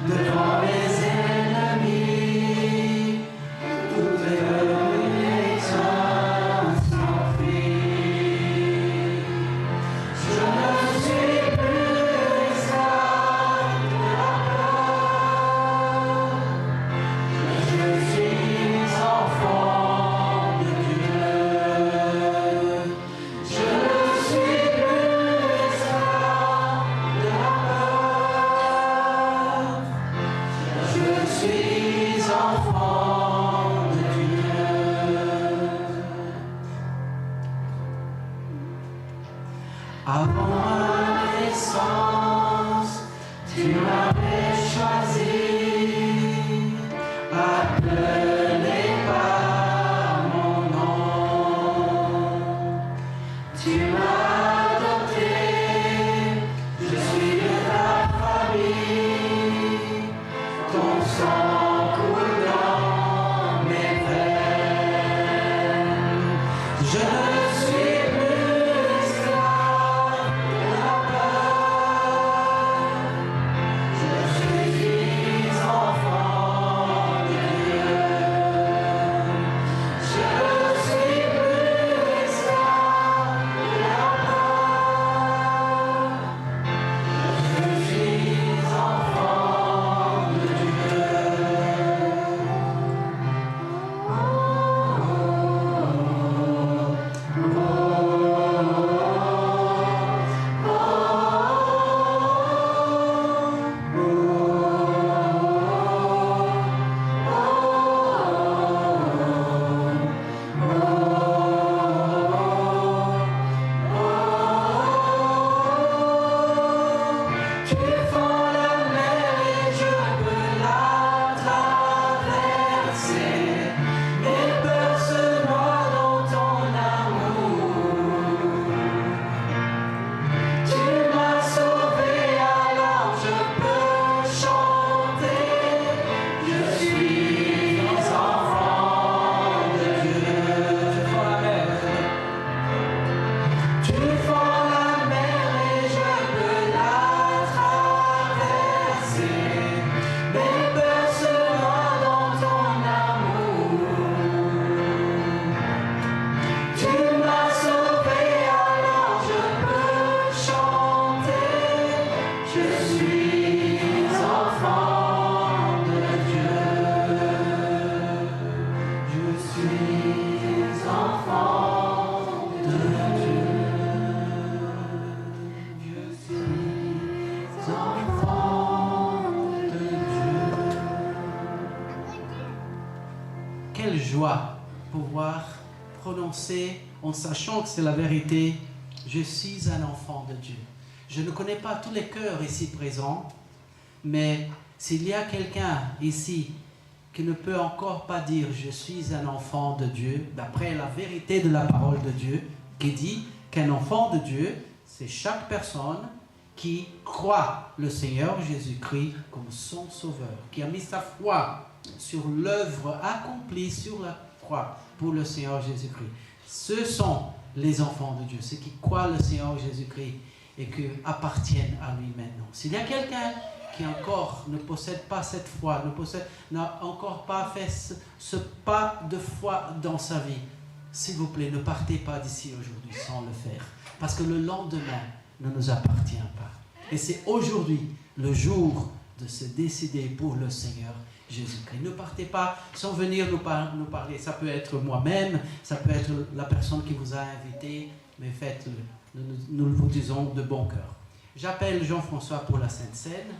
devant mes ennemis, toutes mes craintes s'enfuient. Je ne suis plus esclave de la peur, je suis enfant de Dieu. Je ne suis plus esclave de la peur, je suis enfant de Dieu. Avant ma naissance, tu m'avais choisi, appelé par mon nom. Tu m'as adopté, je suis de ta famille, ton sang coule dans mes veines. Je ne suis plus esclave de la peur, je suis enfant de Dieu. Je ne suis plus esclave de la peur, je suis enfant de Dieu. Tu fends la mer et je peux la traverser. Mes peurs se noient dans ton amour. Tu m'as sauvé, alors je peux chanter. Je suis enfant de Dieu. Tu fends la mer et je peux la traverser. Mes peurs se noient dans ton amour. Tu m'as sauvé, alors je peux chanter. Je suis enfant de Dieu. Je suis enfant de Dieu. Je suis enfant de Dieu. Quelle joie pouvoir prononcer en sachant que c'est la vérité, je suis un enfant de Dieu. Je ne connais pas tous les cœurs ici présents, mais s'il y a quelqu'un ici qui ne peut encore pas dire je suis un enfant de Dieu, d'après la vérité de la parole de Dieu, qui dit qu'un enfant de Dieu, c'est chaque personne qui croit le Seigneur Jésus-Christ comme son sauveur, qui a mis sa foi sur l'œuvre accomplie sur la croix pour le Seigneur Jésus-Christ. Ce sont les enfants de Dieu, ceux qui croient le Seigneur Jésus-Christ et qui appartiennent à lui maintenant. S'il y a quelqu'un qui encore ne possède pas cette foi, n'a encore pas fait ce pas de foi dans sa vie, s'il vous plaît, ne partez pas d'ici aujourd'hui sans le faire. Parce que le lendemain ne nous appartient pas. Et c'est aujourd'hui le jour de se décider pour le Seigneur Jésus-Christ. Ne partez pas sans venir nous parler. Ça peut être moi-même, ça peut être la personne qui vous a invité, mais faites-le. Nous le vous disons de bon cœur. J'appelle Jean-François pour la Sainte Seine.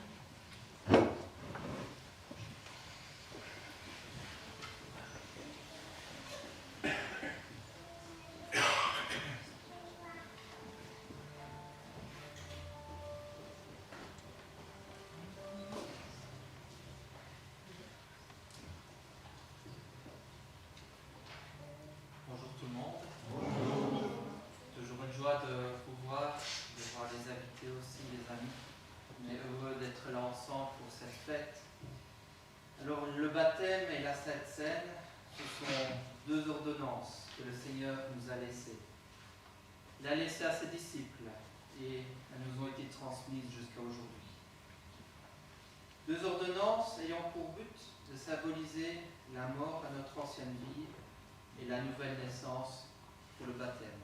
Bonjour tout le monde. Bonjour. Toujours une joie de vous voir, de voir les invités aussi, les amis. On est heureux d'être là ensemble pour cette fête. Alors le baptême et la Sainte Seine, ce sont deux ordonnances que le Seigneur nous a laissées. Il a laissé à ses disciples et elles nous ont été transmises jusqu'à aujourd'hui. Deux ordonnances ayant pour but de symboliser la mort à notre ancienne vie et la nouvelle naissance pour le baptême.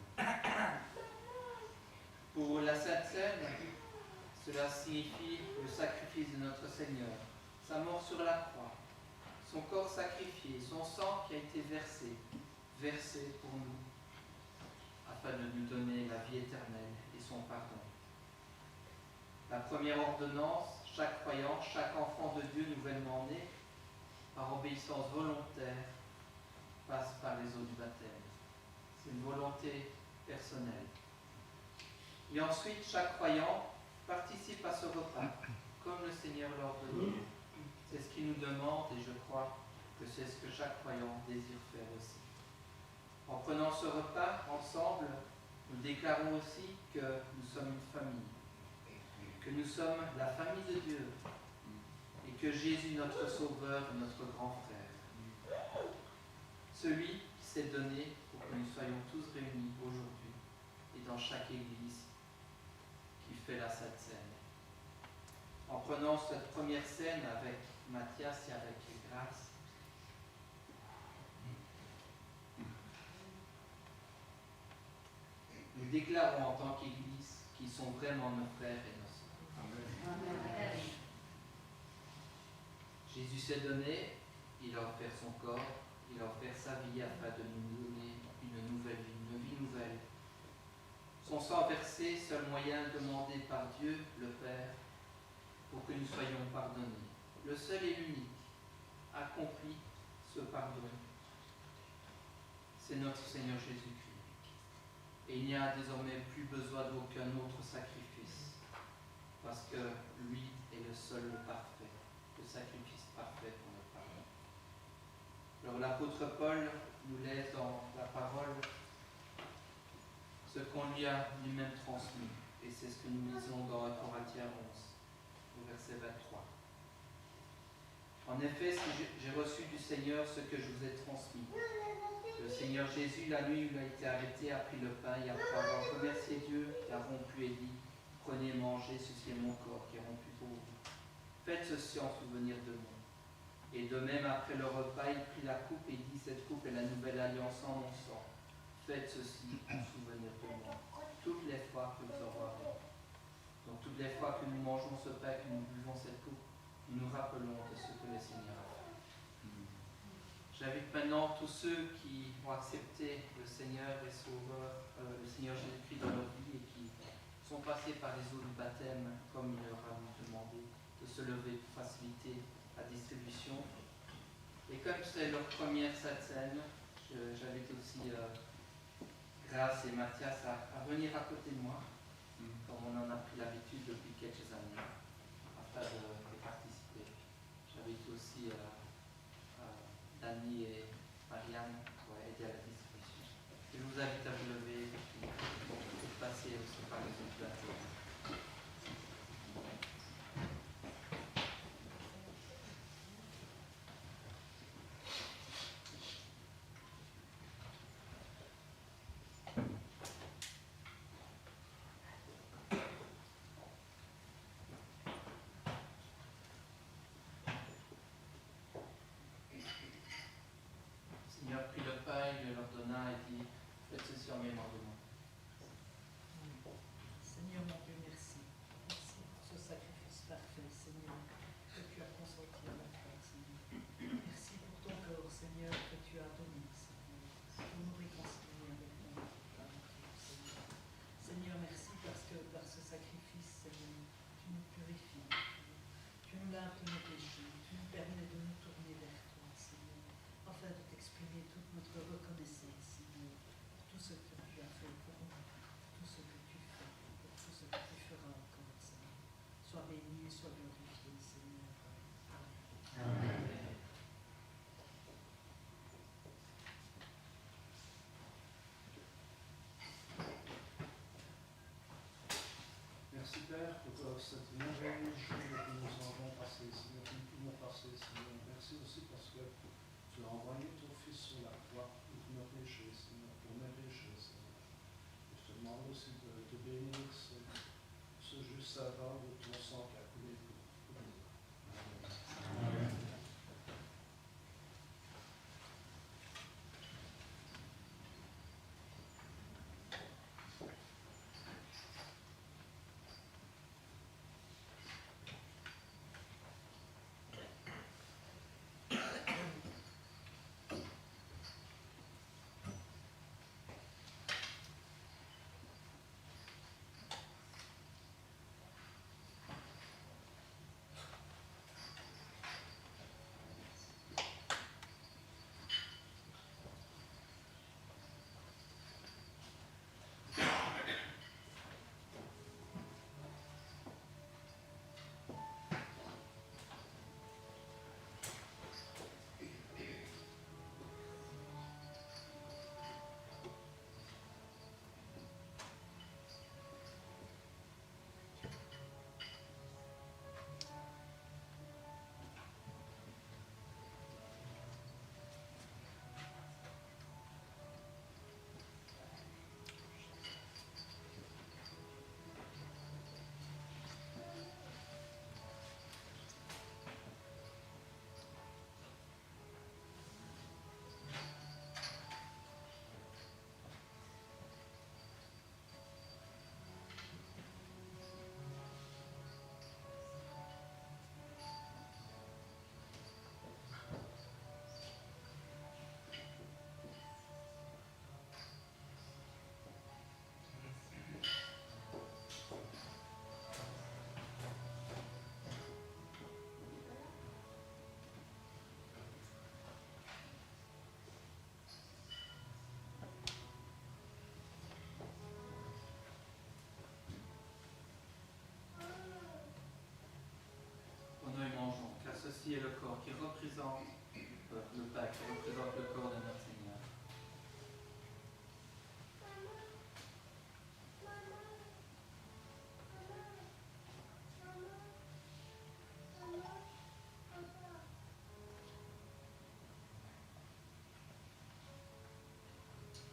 Pour la Sainte Seine, cela signifie le sacrifice de notre Seigneur, sa mort sur la croix, son corps sacrifié, son sang qui a été versé pour nous, afin de nous donner la vie éternelle et son pardon. La première ordonnance, chaque croyant, chaque enfant de Dieu nouvellement né, par obéissance volontaire, passe par les eaux du baptême. C'est une volonté personnelle. Et ensuite, chaque croyant participe à ce repas, comme le Seigneur l'a ordonné. C'est ce qu'il nous demande et je crois que c'est ce que chaque croyant désire faire aussi. En prenant ce repas ensemble, nous déclarons aussi que nous sommes une famille, que nous sommes la famille de Dieu et que Jésus, notre Sauveur, est notre grand frère. Celui qui s'est donné pour que nous soyons tous réunis aujourd'hui et dans chaque église qui fait la Sainte Seine. En prenant cette première scène avec Mathias et avec Grâce, nous déclarons en tant qu'Église qu'ils sont vraiment nos frères et nos sœurs. Amen. Jésus s'est donné, il a offert son corps, il a offert sa vie afin de nous donner une nouvelle vie, une vie nouvelle. Son sang versé, seul moyen demandé par Dieu, le Père, pour que nous soyons pardonnés. Le seul et l'unique accompli ce pardon, c'est notre Seigneur Jésus-Christ. Et il n'y a désormais plus besoin d'aucun autre sacrifice, parce que lui est le seul, le parfait, le sacrifice parfait pour notre pardon. Alors l'apôtre Paul nous laisse dans la parole ce qu'on lui a lui-même transmis, et c'est ce que nous lisons dans 1 Corinthiens 11, au verset 23. En effet, si j'ai reçu du Seigneur ce que je vous ai transmis. Le Seigneur Jésus, la nuit où il a été arrêté, a pris le pain et après avoir remercié Dieu, il a rompu et dit, prenez et mangez, ceci est mon corps qui est rompu pour vous. Faites ceci en souvenir de moi. Et de même, après le repas, il prit la coupe et dit, cette coupe est la nouvelle alliance en mon sang. Faites ceci en souvenir de moi. Toutes les fois que vous en boirez. Donc toutes les fois que nous mangeons ce pain, que nous buvons cette coupe, nous nous rappelons de ce que le Seigneur a fait. J'invite maintenant tous ceux qui ont accepté le Seigneur et Sauveur, le Seigneur Jésus-Christ dans leur vie et qui sont passés par les eaux du baptême, comme il leur a demandé, de se lever pour faciliter la distribution. Et comme c'est leur première Sainte Seine, j'invite aussi Grâce et Mathias à venir à côté de moi, comme on en a pris l'habitude depuis quelques années, afin de participer. J'invite aussi Dani et Marianne pour aider à la distribution. Je vous invite à vous lever pour passer aussi par les autres plateaux. en mémoire de moi. Seigneur mon Dieu, merci. Merci pour ce sacrifice parfait, Seigneur, que tu as consenti à la croix, Seigneur. Merci pour ton corps, Seigneur, que tu as donné, Seigneur, pour nous réconcilier avec notre Dieu, Seigneur. Seigneur, merci parce que par ce sacrifice, Seigneur, tu nous purifies, tu nous laves de nos péchés, tu nous permets de nous tourner vers toi, Seigneur, afin de t'exprimer toute notre reconnaissance, Seigneur, pour tout ce que tu as fait pour nous, pour tout ce que tu fais, pour tout ce que tu feras encore, Seigneur. Sois béni, sois glorifié, Seigneur. Amen. Merci Père pour cette merveilleuse journée que nous avons passée, Seigneur, que nous pouvons passer, Seigneur. Merci aussi parce que tu as envoyé ton Fils sur la croix pour nos péchés, Seigneur, pour mes péchés, Seigneur. Et je te demande aussi de bénir ce juste savant de ton sang qui a coulé pour nous. Amen. Amen. Prenons et mangeons, car ceci est le corps qui représente le pain, qui représente le corps de notre Seigneur.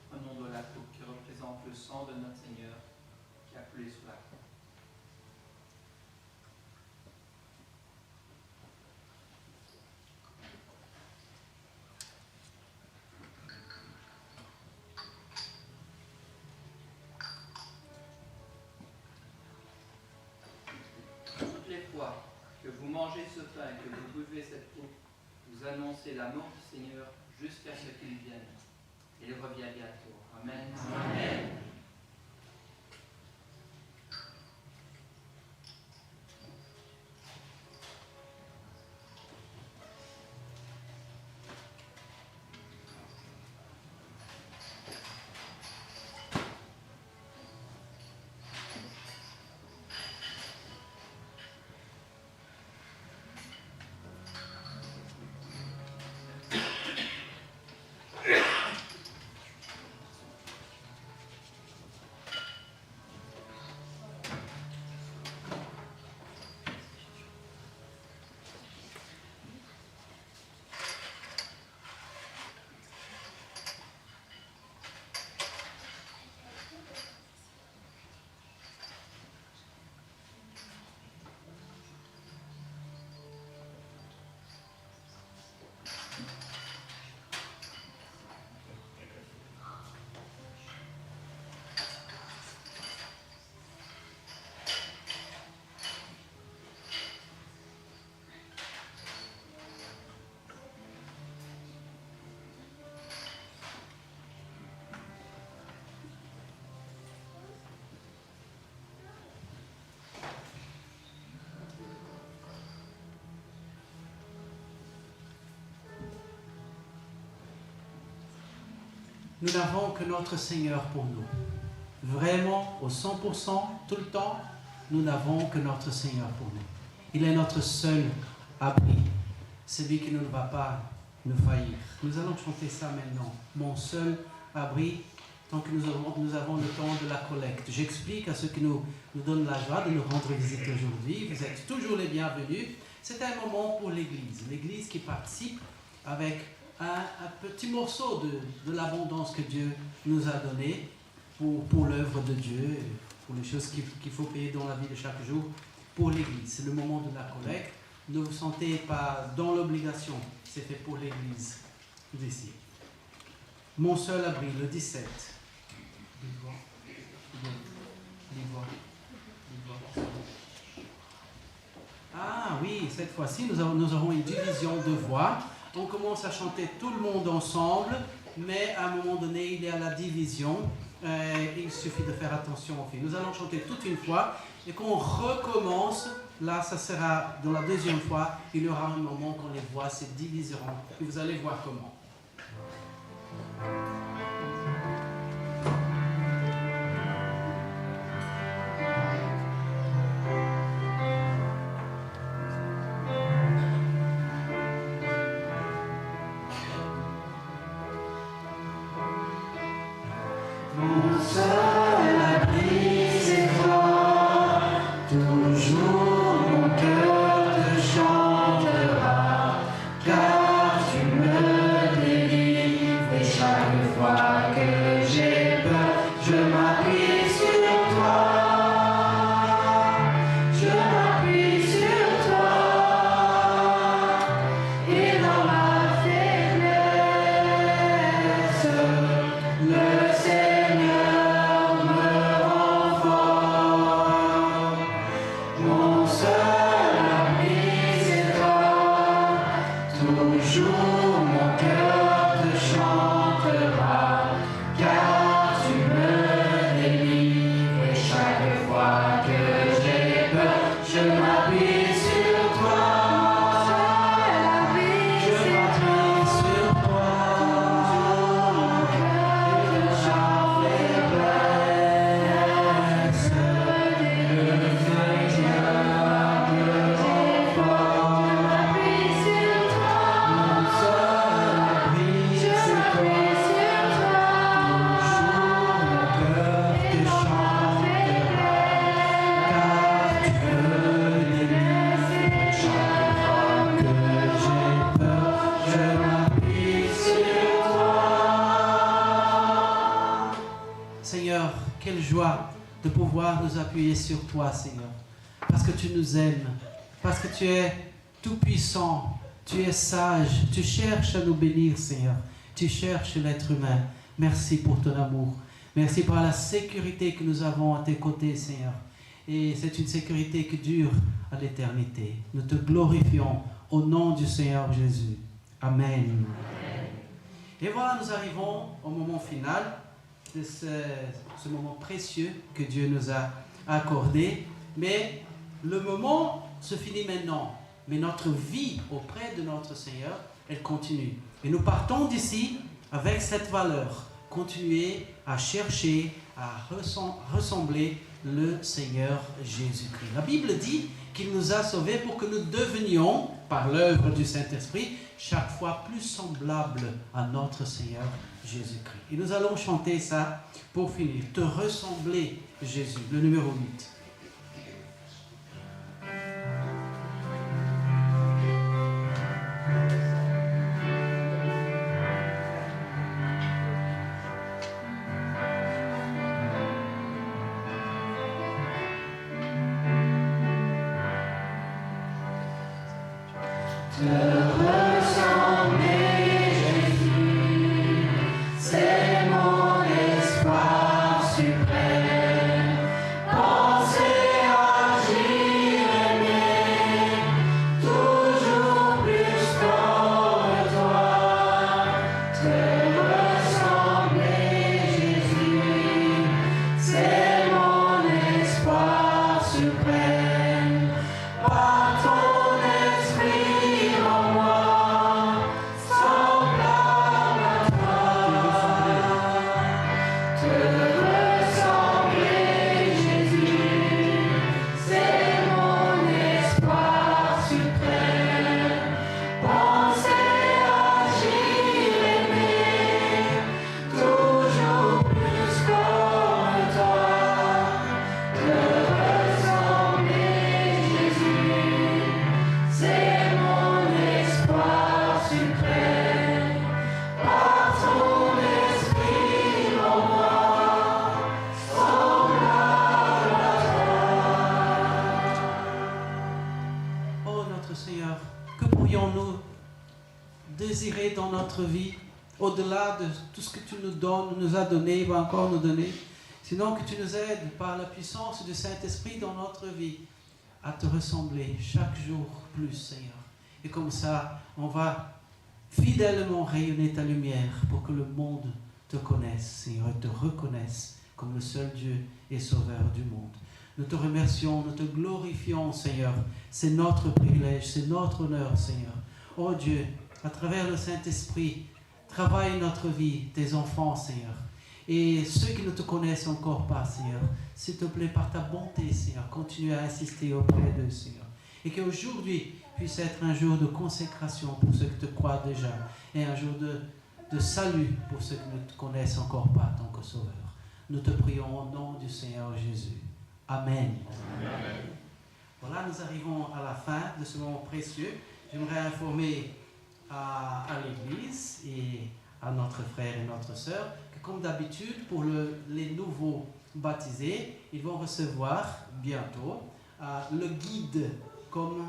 Prenons de la coupe qui représente le sang de notre Seigneur qui a coulé sur la croix. Toutes les fois que vous mangez ce pain et que vous buvez cette coupe, vous annoncez la mort du Seigneur jusqu'à ce qu'il vienne. Il revient bientôt. Amen. Amen. nous n'avons que notre Seigneur pour nous. Vraiment, au 100%, tout le temps, nous n'avons que notre Seigneur pour nous. Il est notre seul abri, celui qui ne va pas nous faillir. Nous allons chanter ça maintenant. Mon seul abri, tant que nous avons le temps de la collecte. J'explique à ceux qui nous donnent la joie de nous rendre visite aujourd'hui. Vous êtes toujours les bienvenus. C'est un moment pour l'Église. L'Église qui participe avec un petit morceau de l'abondance que Dieu nous a donnée pour l'œuvre de Dieu, pour les choses qu'il faut payer dans la vie de chaque jour pour l'Église. C'est le moment de la collecte. Ne vous sentez pas dans l'obligation. C'est fait pour l'Église d'ici. Mon seul abri, le 17. Ah oui, cette fois-ci, nous aurons une division de voix. On commence à chanter tout le monde ensemble, mais à un moment donné, il y a la division. Il suffit de faire attention aux filles. Nous allons chanter toute une fois et qu'on recommence. Là, ça sera dans la deuxième fois. Il y aura un moment quand les voix se diviseront. Et vous allez voir comment. Mon seul abri, c'est toi, toujours mon cœur te chantera, car tu me délivres et chaque fois que j'ai peur, je m'appuie sur toi, je m'appuie sur toi, et dans ma faiblesse, le Seigneur me rend fort. Mon seul ami, c'est toi. Toujours mon cœur te chantera, car tu me délivres et chaque fois que j'ai peur, je m'appuie sur toi. Je m'appuie sur toi. Et chaque faiblesse, le Seigneur me rend fort. Mon seul abri, c'est toi. Toujours mon cœur te chantera, car tu me délivres. Chaque fois que j'ai peur, je m'appuie sur toi. Seigneur, quelle joie de pouvoir nous appuyer sur toi, Seigneur. Parce que tu nous aimes, parce que tu es tout-puissant, tu es sage, tu cherches à nous bénir, Seigneur. Tu cherches l'être humain. Merci pour ton amour. Merci pour la sécurité que nous avons à tes côtés, Seigneur. Et c'est une sécurité qui dure à l'éternité. Nous te glorifions au nom du Seigneur Jésus. Amen. Et voilà, nous arrivons au moment final de ce moment précieux que Dieu nous a accordé. Mais le moment se finit maintenant. Mais notre vie auprès de notre Seigneur, elle continue. Et nous partons d'ici avec cette valeur. Continuer à chercher, à ressembler le Seigneur Jésus-Christ. La Bible dit qu'il nous a sauvés pour que nous devenions, par l'œuvre du Saint-Esprit, chaque fois plus semblables à notre Seigneur Jésus-Christ. Et nous allons chanter ça pour finir. Te ressembler, Jésus, le numéro 8. Te ressembler, Jésus, c'est mon espoir suprême. Penser, agir, aimer, toujours plus comme toi. Te ressembler, Jésus, c'est mon espoir suprême. Par ton esprit en moi. désirer dans notre vie, au-delà de tout ce que tu nous donnes, nous as donné, va encore nous donner. Sinon que tu nous aides par la puissance du Saint-Esprit dans notre vie à te ressembler chaque jour plus, Seigneur. Et comme ça, on va fidèlement rayonner ta lumière pour que le monde te connaisse, Seigneur, et te reconnaisse comme le seul Dieu et Sauveur du monde. Nous te remercions, nous te glorifions, Seigneur. C'est notre privilège, c'est notre honneur, Seigneur. Oh Dieu, à travers le Saint-Esprit, travaille notre vie, tes enfants, Seigneur. Et ceux qui ne te connaissent encore pas, Seigneur, s'il te plaît, par ta bonté, Seigneur, continue à insister auprès d'eux, Seigneur. Et qu'aujourd'hui puisse être un jour de consécration pour ceux qui te croient déjà, et un jour de salut pour ceux qui ne te connaissent encore pas en tant que Sauveur. Nous te prions au nom du Seigneur Jésus. Amen. Amen. Voilà, nous arrivons à la fin de ce moment précieux. J'aimerais informer à l'Église et à notre frère et notre sœur que, comme d'habitude, pour les nouveaux baptisés, ils vont recevoir bientôt le guide, comme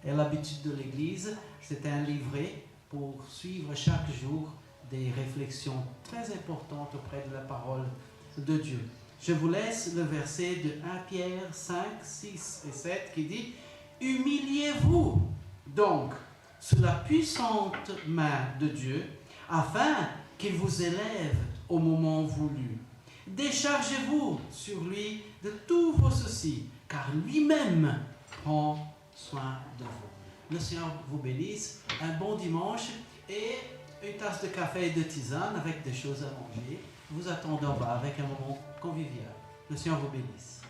est l'habitude de l'Église. C'est un livret pour suivre chaque jour des réflexions très importantes auprès de la parole de Dieu. Je vous laisse le verset de 1 Pierre 5, 6 et 7 qui dit « Humiliez-vous donc sous la puissante main de Dieu, afin qu'il vous élève au moment voulu. Déchargez-vous sur lui de tous vos soucis, car lui-même prend soin de vous. » Le Seigneur vous bénisse, un bon dimanche et une tasse de café et de tisane avec des choses à manger. Vous attendez en bas avec un moment convivial. Le Seigneur vous bénisse.